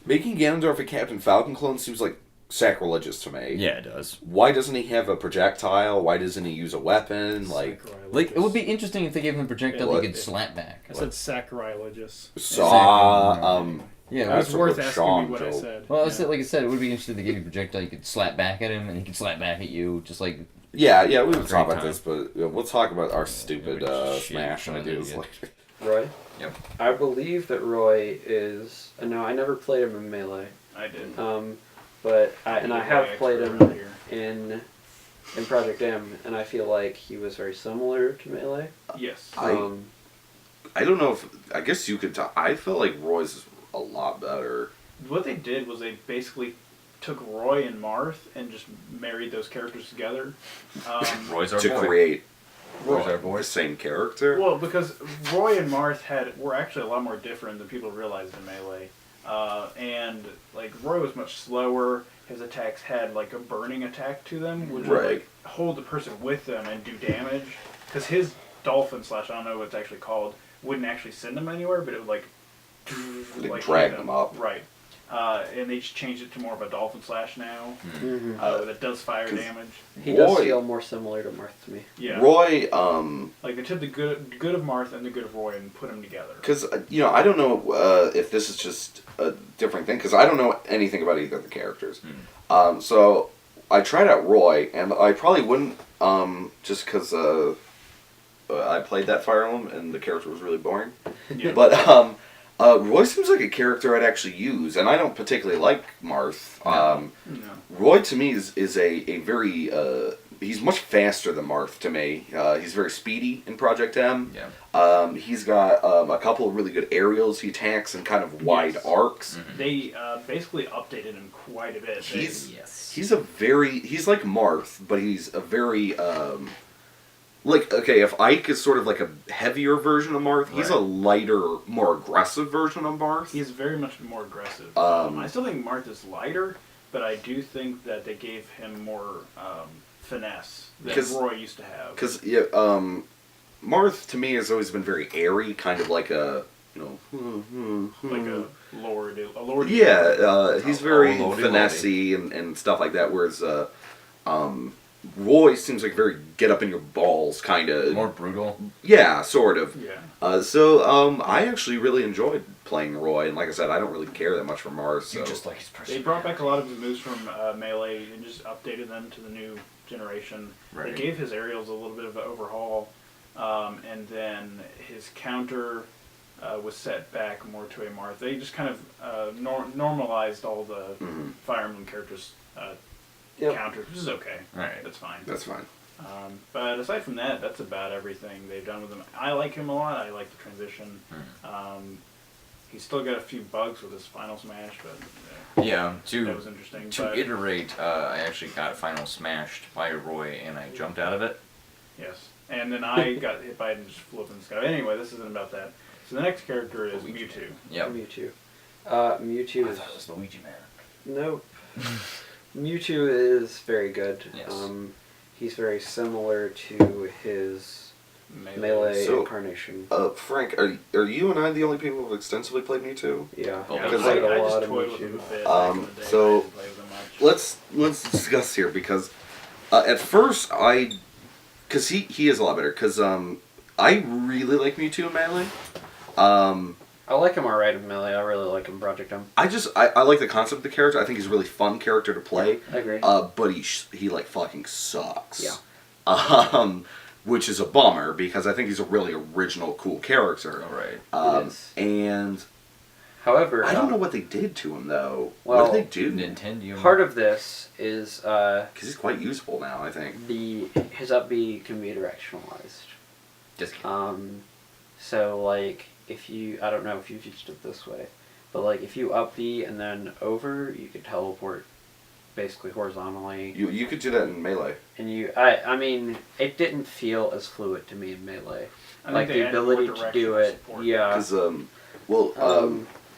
making Ganondorf a Captain Falcon clone seems like sacrilegious to me. Yeah, it does. Why doesn't he have a projectile? Why doesn't he use a weapon? Like, Like, it would be interesting if they gave him a projectile What? he could slap back. I said sacrilegious. saw. Yeah, It That's was a worth good asking Sean me what I joke. said. well, Yeah. like I said, it would be interesting if they gave you a projectile you could slap back at him, and he could slap back at you, just like... Yeah, we would Great talk about time. this, but we'll talk about our stupid Shit, Smash shit, ideas idiot. later. Roy? Yep. I believe that Roy is... No, I never played him in Melee. I did. But I have Way played extra him around here. in Project M, and I feel like he was very similar to Melee. Yes. I don't know if I guess you could. I felt like Roy's is a lot better. What they did was they basically took Roy and Marth and just married those characters together. Roy's our To boy. create Roy's our the boy. same character. Well, because Roy and Marth were actually a lot more different than people realized in Melee. And like Roy was much slower. His attacks had like a burning attack to them, which would Right. like hold the person with them and do damage. Because his dolphin slash, I don't know what it's actually called, wouldn't actually send them anywhere, but it would like Like, drag hit them up. Right. And they just changed it to more of a dolphin slash now. That does fire 'cause damage. He does Roy- feel more similar to Marth to me. Yeah. Roy, Like they took the good of Marth and the good of Roy and put them together. because I don't know if this is just a different thing because I don't know anything about either of the characters. So I tried out Roy, and I probably wouldn't just because I played that Fire Emblem and the character was really boring. Yeah. But Roy seems like a character I'd actually use, and I don't particularly like Marth. No. Roy to me is a very he's much faster than Marth to me. He's very speedy in Project M. Yeah. He's got a couple of really good aerials he attacks in kind of wide Yes. arcs. Mm-hmm. They basically updated him quite a bit. He's like Marth, but he's a very if Ike is sort of like a heavier version of Marth, he's a Right. lighter, more aggressive version of Marth. He's very much more aggressive. Um, I still think Marth is lighter, but I do think that they gave him more finesse than 'Cause- Roy used to have. Because Marth to me has always been very airy, kind of like a Like a lower. he's very lordy, finessey and stuff like that. Whereas Roy seems like very get up in your balls kind of. More brutal. Yeah, sort of. Yeah. So I actually really enjoyed playing Roy, and like I said, I don't really care that much for Marth. So. You just like his They personality. brought back a lot of the moves from Melee and just updated them to the new generation. Right. They gave his aerials a little bit of an overhaul, and then his counter was set back more to a Marth. They just kind of normalized all the Fire Emblem characters' counters, which is okay. Right. That's fine. That's fine. But aside from that, that's about everything they've done with him. I like him a lot. I like the transition. He's still got a few bugs with his final smash, but Yeah, that was interesting. to but, iterate, I actually got final smashed by Roy, and I jumped out of it. Yes. And then I got hit by it and just flew up in the sky. Anyway, this isn't about that. So the next character is Mewtwo. Yep. Mewtwo. I Mewtwo is... thought it was Luigi Man. Nope. Mewtwo is very good. Yes. He's very similar to his Melee So- incarnation. Frank, are you and I the only people who've extensively played Mewtwo? Yeah. Yeah, I because played I a just lot of toyed with him a Mewtwo. bit back in the day, so but I didn't play with him much. Let's discuss here because at first because he is a lot better because I really like Mewtwo in Melee. I like him alright in Melee. I really like him in Project M. I like the concept of the character. I think he's a really fun character to play. I agree. But he like fucking sucks. Yeah. Which is a bummer because I think he's a really original, cool character. All right. It is. And However, I don't know what they did to him though. well, what did they do? Nintendo. part of this is Because he's quite useful now, I think. his up B can be directionalized. Just kidding. So like if you, I don't know if you've used it this way, but like if you up B and then over, you could teleport basically horizontally. You could do that in Melee. And I mean, it didn't feel as fluid to me in Melee. I Like think they the added more ability to do directional it, support. yeah.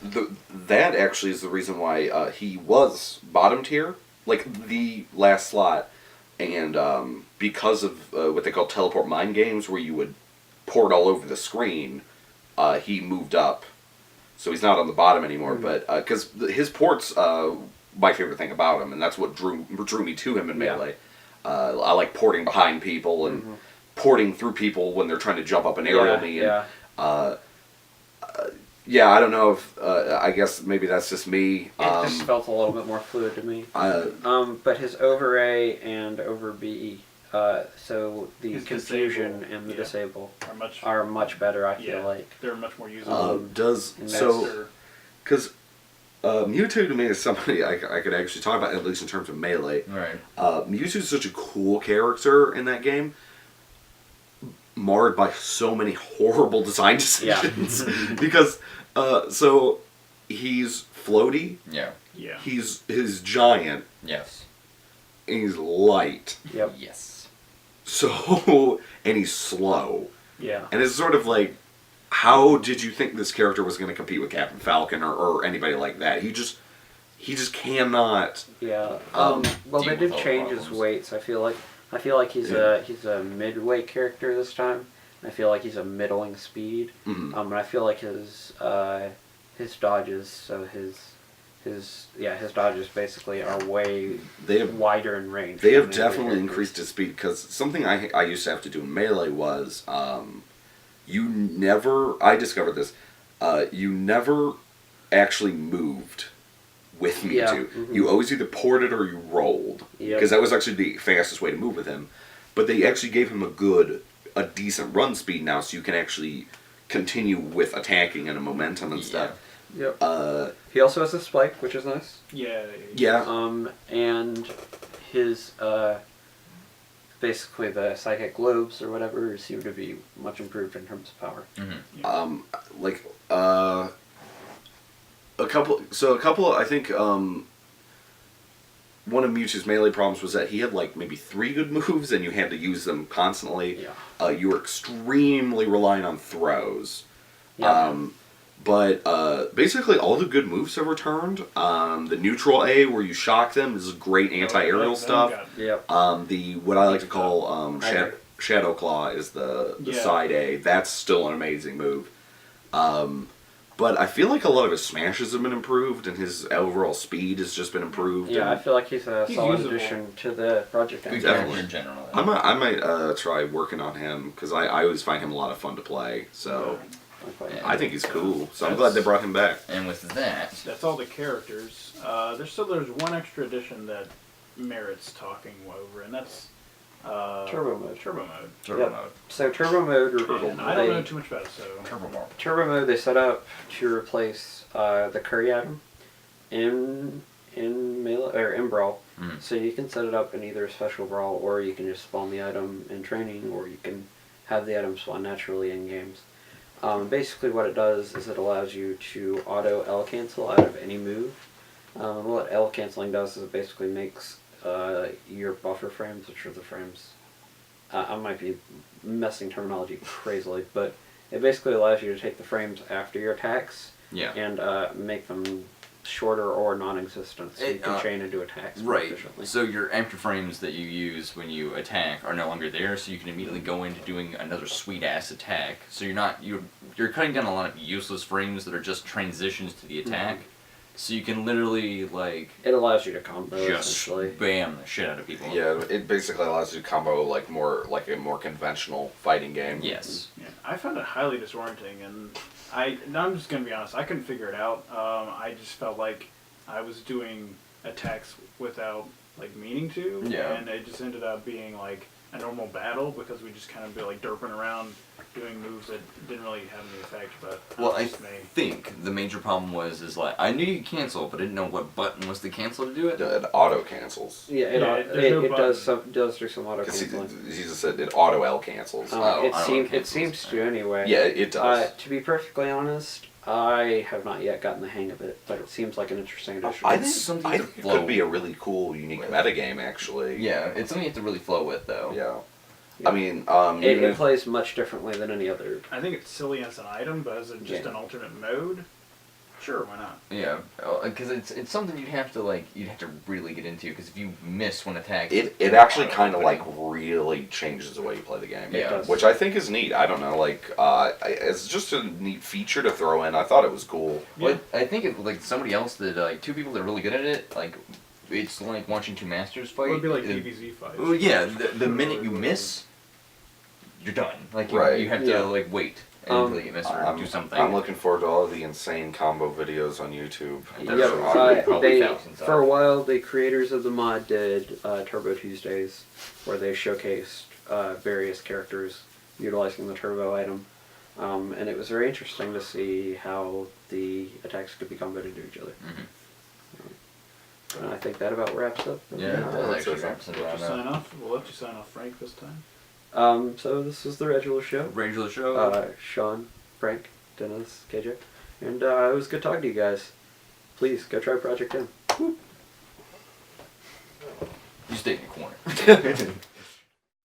Because that actually is the reason why he was bottom tier, like the last slot, and because of what they call teleport mind games, where you would port all over the screen, he moved up, so he's not on the bottom anymore. But because his ports, my favorite thing about him, and that's what drew me to him in Melee. I like porting behind people and porting through people when they're trying to jump up and aerial me. And, I don't know if I guess maybe that's just me. It just felt a little bit more fluid to me. But his over A and over B, so the His confusion disable, and the yeah. disable Are much much better. I feel yeah, like. they're much more usable. So because Mewtwo to me is somebody I could actually talk about, at least in terms of Melee. Right. Mewtwo is such a cool character in that game, marred by so many horrible design decisions. Because so he's floaty, Yeah. Yeah. he's giant, Yes. and he's light. Yep. Yes. So and he's slow. Yeah. And it's sort of like, how did you think this character was going to compete with Captain Falcon or anybody like that? He just cannot. Yeah. Um, Well, they deal did with all change his problems. weights. I feel like he's a midweight character this time. I feel like he's a middling speed. Mhm. And I feel like his dodges, so his dodges basically are way They have wider in range. They than have the other definitely characters. increased his speed because something I used to have to do in Melee was I discovered this, you never actually moved with Mewtwo. Yeah, mhm. You always either ported or you rolled, Yep. because that was actually the fastest way to move with him. But they actually gave him a decent run speed now, so you can actually continue with attacking and a momentum and stuff. Yep. He also has a spike, which is nice. Yeah. Yeah. And his basically the psychic globes or whatever seem to be much improved in terms of power. Like a couple. I think one of Mewtwo's melee problems was that he had like maybe 3 good moves, and you had to use them constantly. Yeah. You were extremely reliant on throws. Yeah. But basically, all the good moves have returned. The neutral A, where you shock them, is great anti-aerial stuff. Yep. The what I like to call agree. Shadow Claw is the Yeah. side A. That's still an amazing move. But I feel like a lot of his smashes have been improved, and his overall speed has just been improved. Yeah, I and feel like he's a He's solid usable. addition to the project. Good Definitely. character in general. I might try working on him because I always find him a lot of fun to play. So Okay. I think he's cool. So I'm glad they brought him back. And with that, That's all the characters. There's one extra addition that merits talking over, and that's Turbo mode. Turbo mode. Turbo Yep. mode. So turbo mode, And I don't know too much about it, so Turbo mode. turbo mode they set up to replace the curry item in melee or in brawl. Mhm. So you can set it up in either a special brawl, or you can just spawn the item in training, or you can have the item spawn naturally in games. Basically, what it does is it allows you to auto L cancel out of any move. What L canceling does is it basically makes your buffer frames, which are the frames. I might be messing terminology crazily, but it basically allows you to take the frames after your attacks Yeah. and make them shorter or non-existent, so you can chain into attacks more Right. efficiently. So your empty frames that you use when you attack are no longer there, so you can immediately go into doing another sweet ass attack. So you're cutting down a lot of useless frames that are just transitions to the attack. So you can literally like It allows you to combo just essentially. bam the shit out of people. Yeah, it basically allows you to combo like a more conventional fighting game. Yes. yeah, I found it highly disorienting, and I'm just gonna be honest, I couldn't figure it out. I just felt like I was doing attacks without like meaning to, Yeah. and it just ended up being like a normal battle because we just kind of be like derping around doing moves that didn't really have any effect. But Well, I just me. think the major problem is like I knew you could cancel, but I didn't know what button was to cancel to do it. It auto cancels. Yeah, Yeah, there's no it does button. does do some auto Because canceling. he just said it auto L cancels. Oh, It auto seems cancels. to anyway. Yeah, it does. To be perfectly honest, I have not yet gotten the hang of it, but it seems like an interesting addition. I It's think something I to think it flow could be a really cool, unique with. metagame, actually. Yeah, it's something you have to really flow with though. Yeah. Yeah. I mean, It, even it if- plays much differently than any other. I think it's silly as an item, but as just Yeah. an alternate mode, sure, why not? Yeah, because it's something you'd have to really get into because if you miss one attack, it actually kind of like really changes the way you play the game. Yeah. does. Which I think is neat. I don't know, like it's just a neat feature to throw in. I thought it was cool. But I think it like somebody else that like 2 people that are really good at it, like it's like watching 2 masters fight. It would be like It- DBZ fights. Well, yeah, the minute you miss, you're done. Like Right. you have to Yeah. like wait until you miss or I'm, do something. I'm looking forward to all of the insane combo videos on YouTube. Yep. They're awesome. Probably They, thousands of. for a while, the creators of the mod did Turbo Tuesdays, where they showcased various characters utilizing the Turbo item. And it was very interesting to see how the attacks could be comboed into each other. And I think that about wraps up. Yeah, Yeah, that that's actually okay. wraps it We'll let you around sign off. We'll let you sign off, Frank, this time. So this was the Reggilar Show. Range of the show. Sean, Frank, Dennis, KJ. And it was good talking to you guys. Please, go try Project M. You stay in your corner.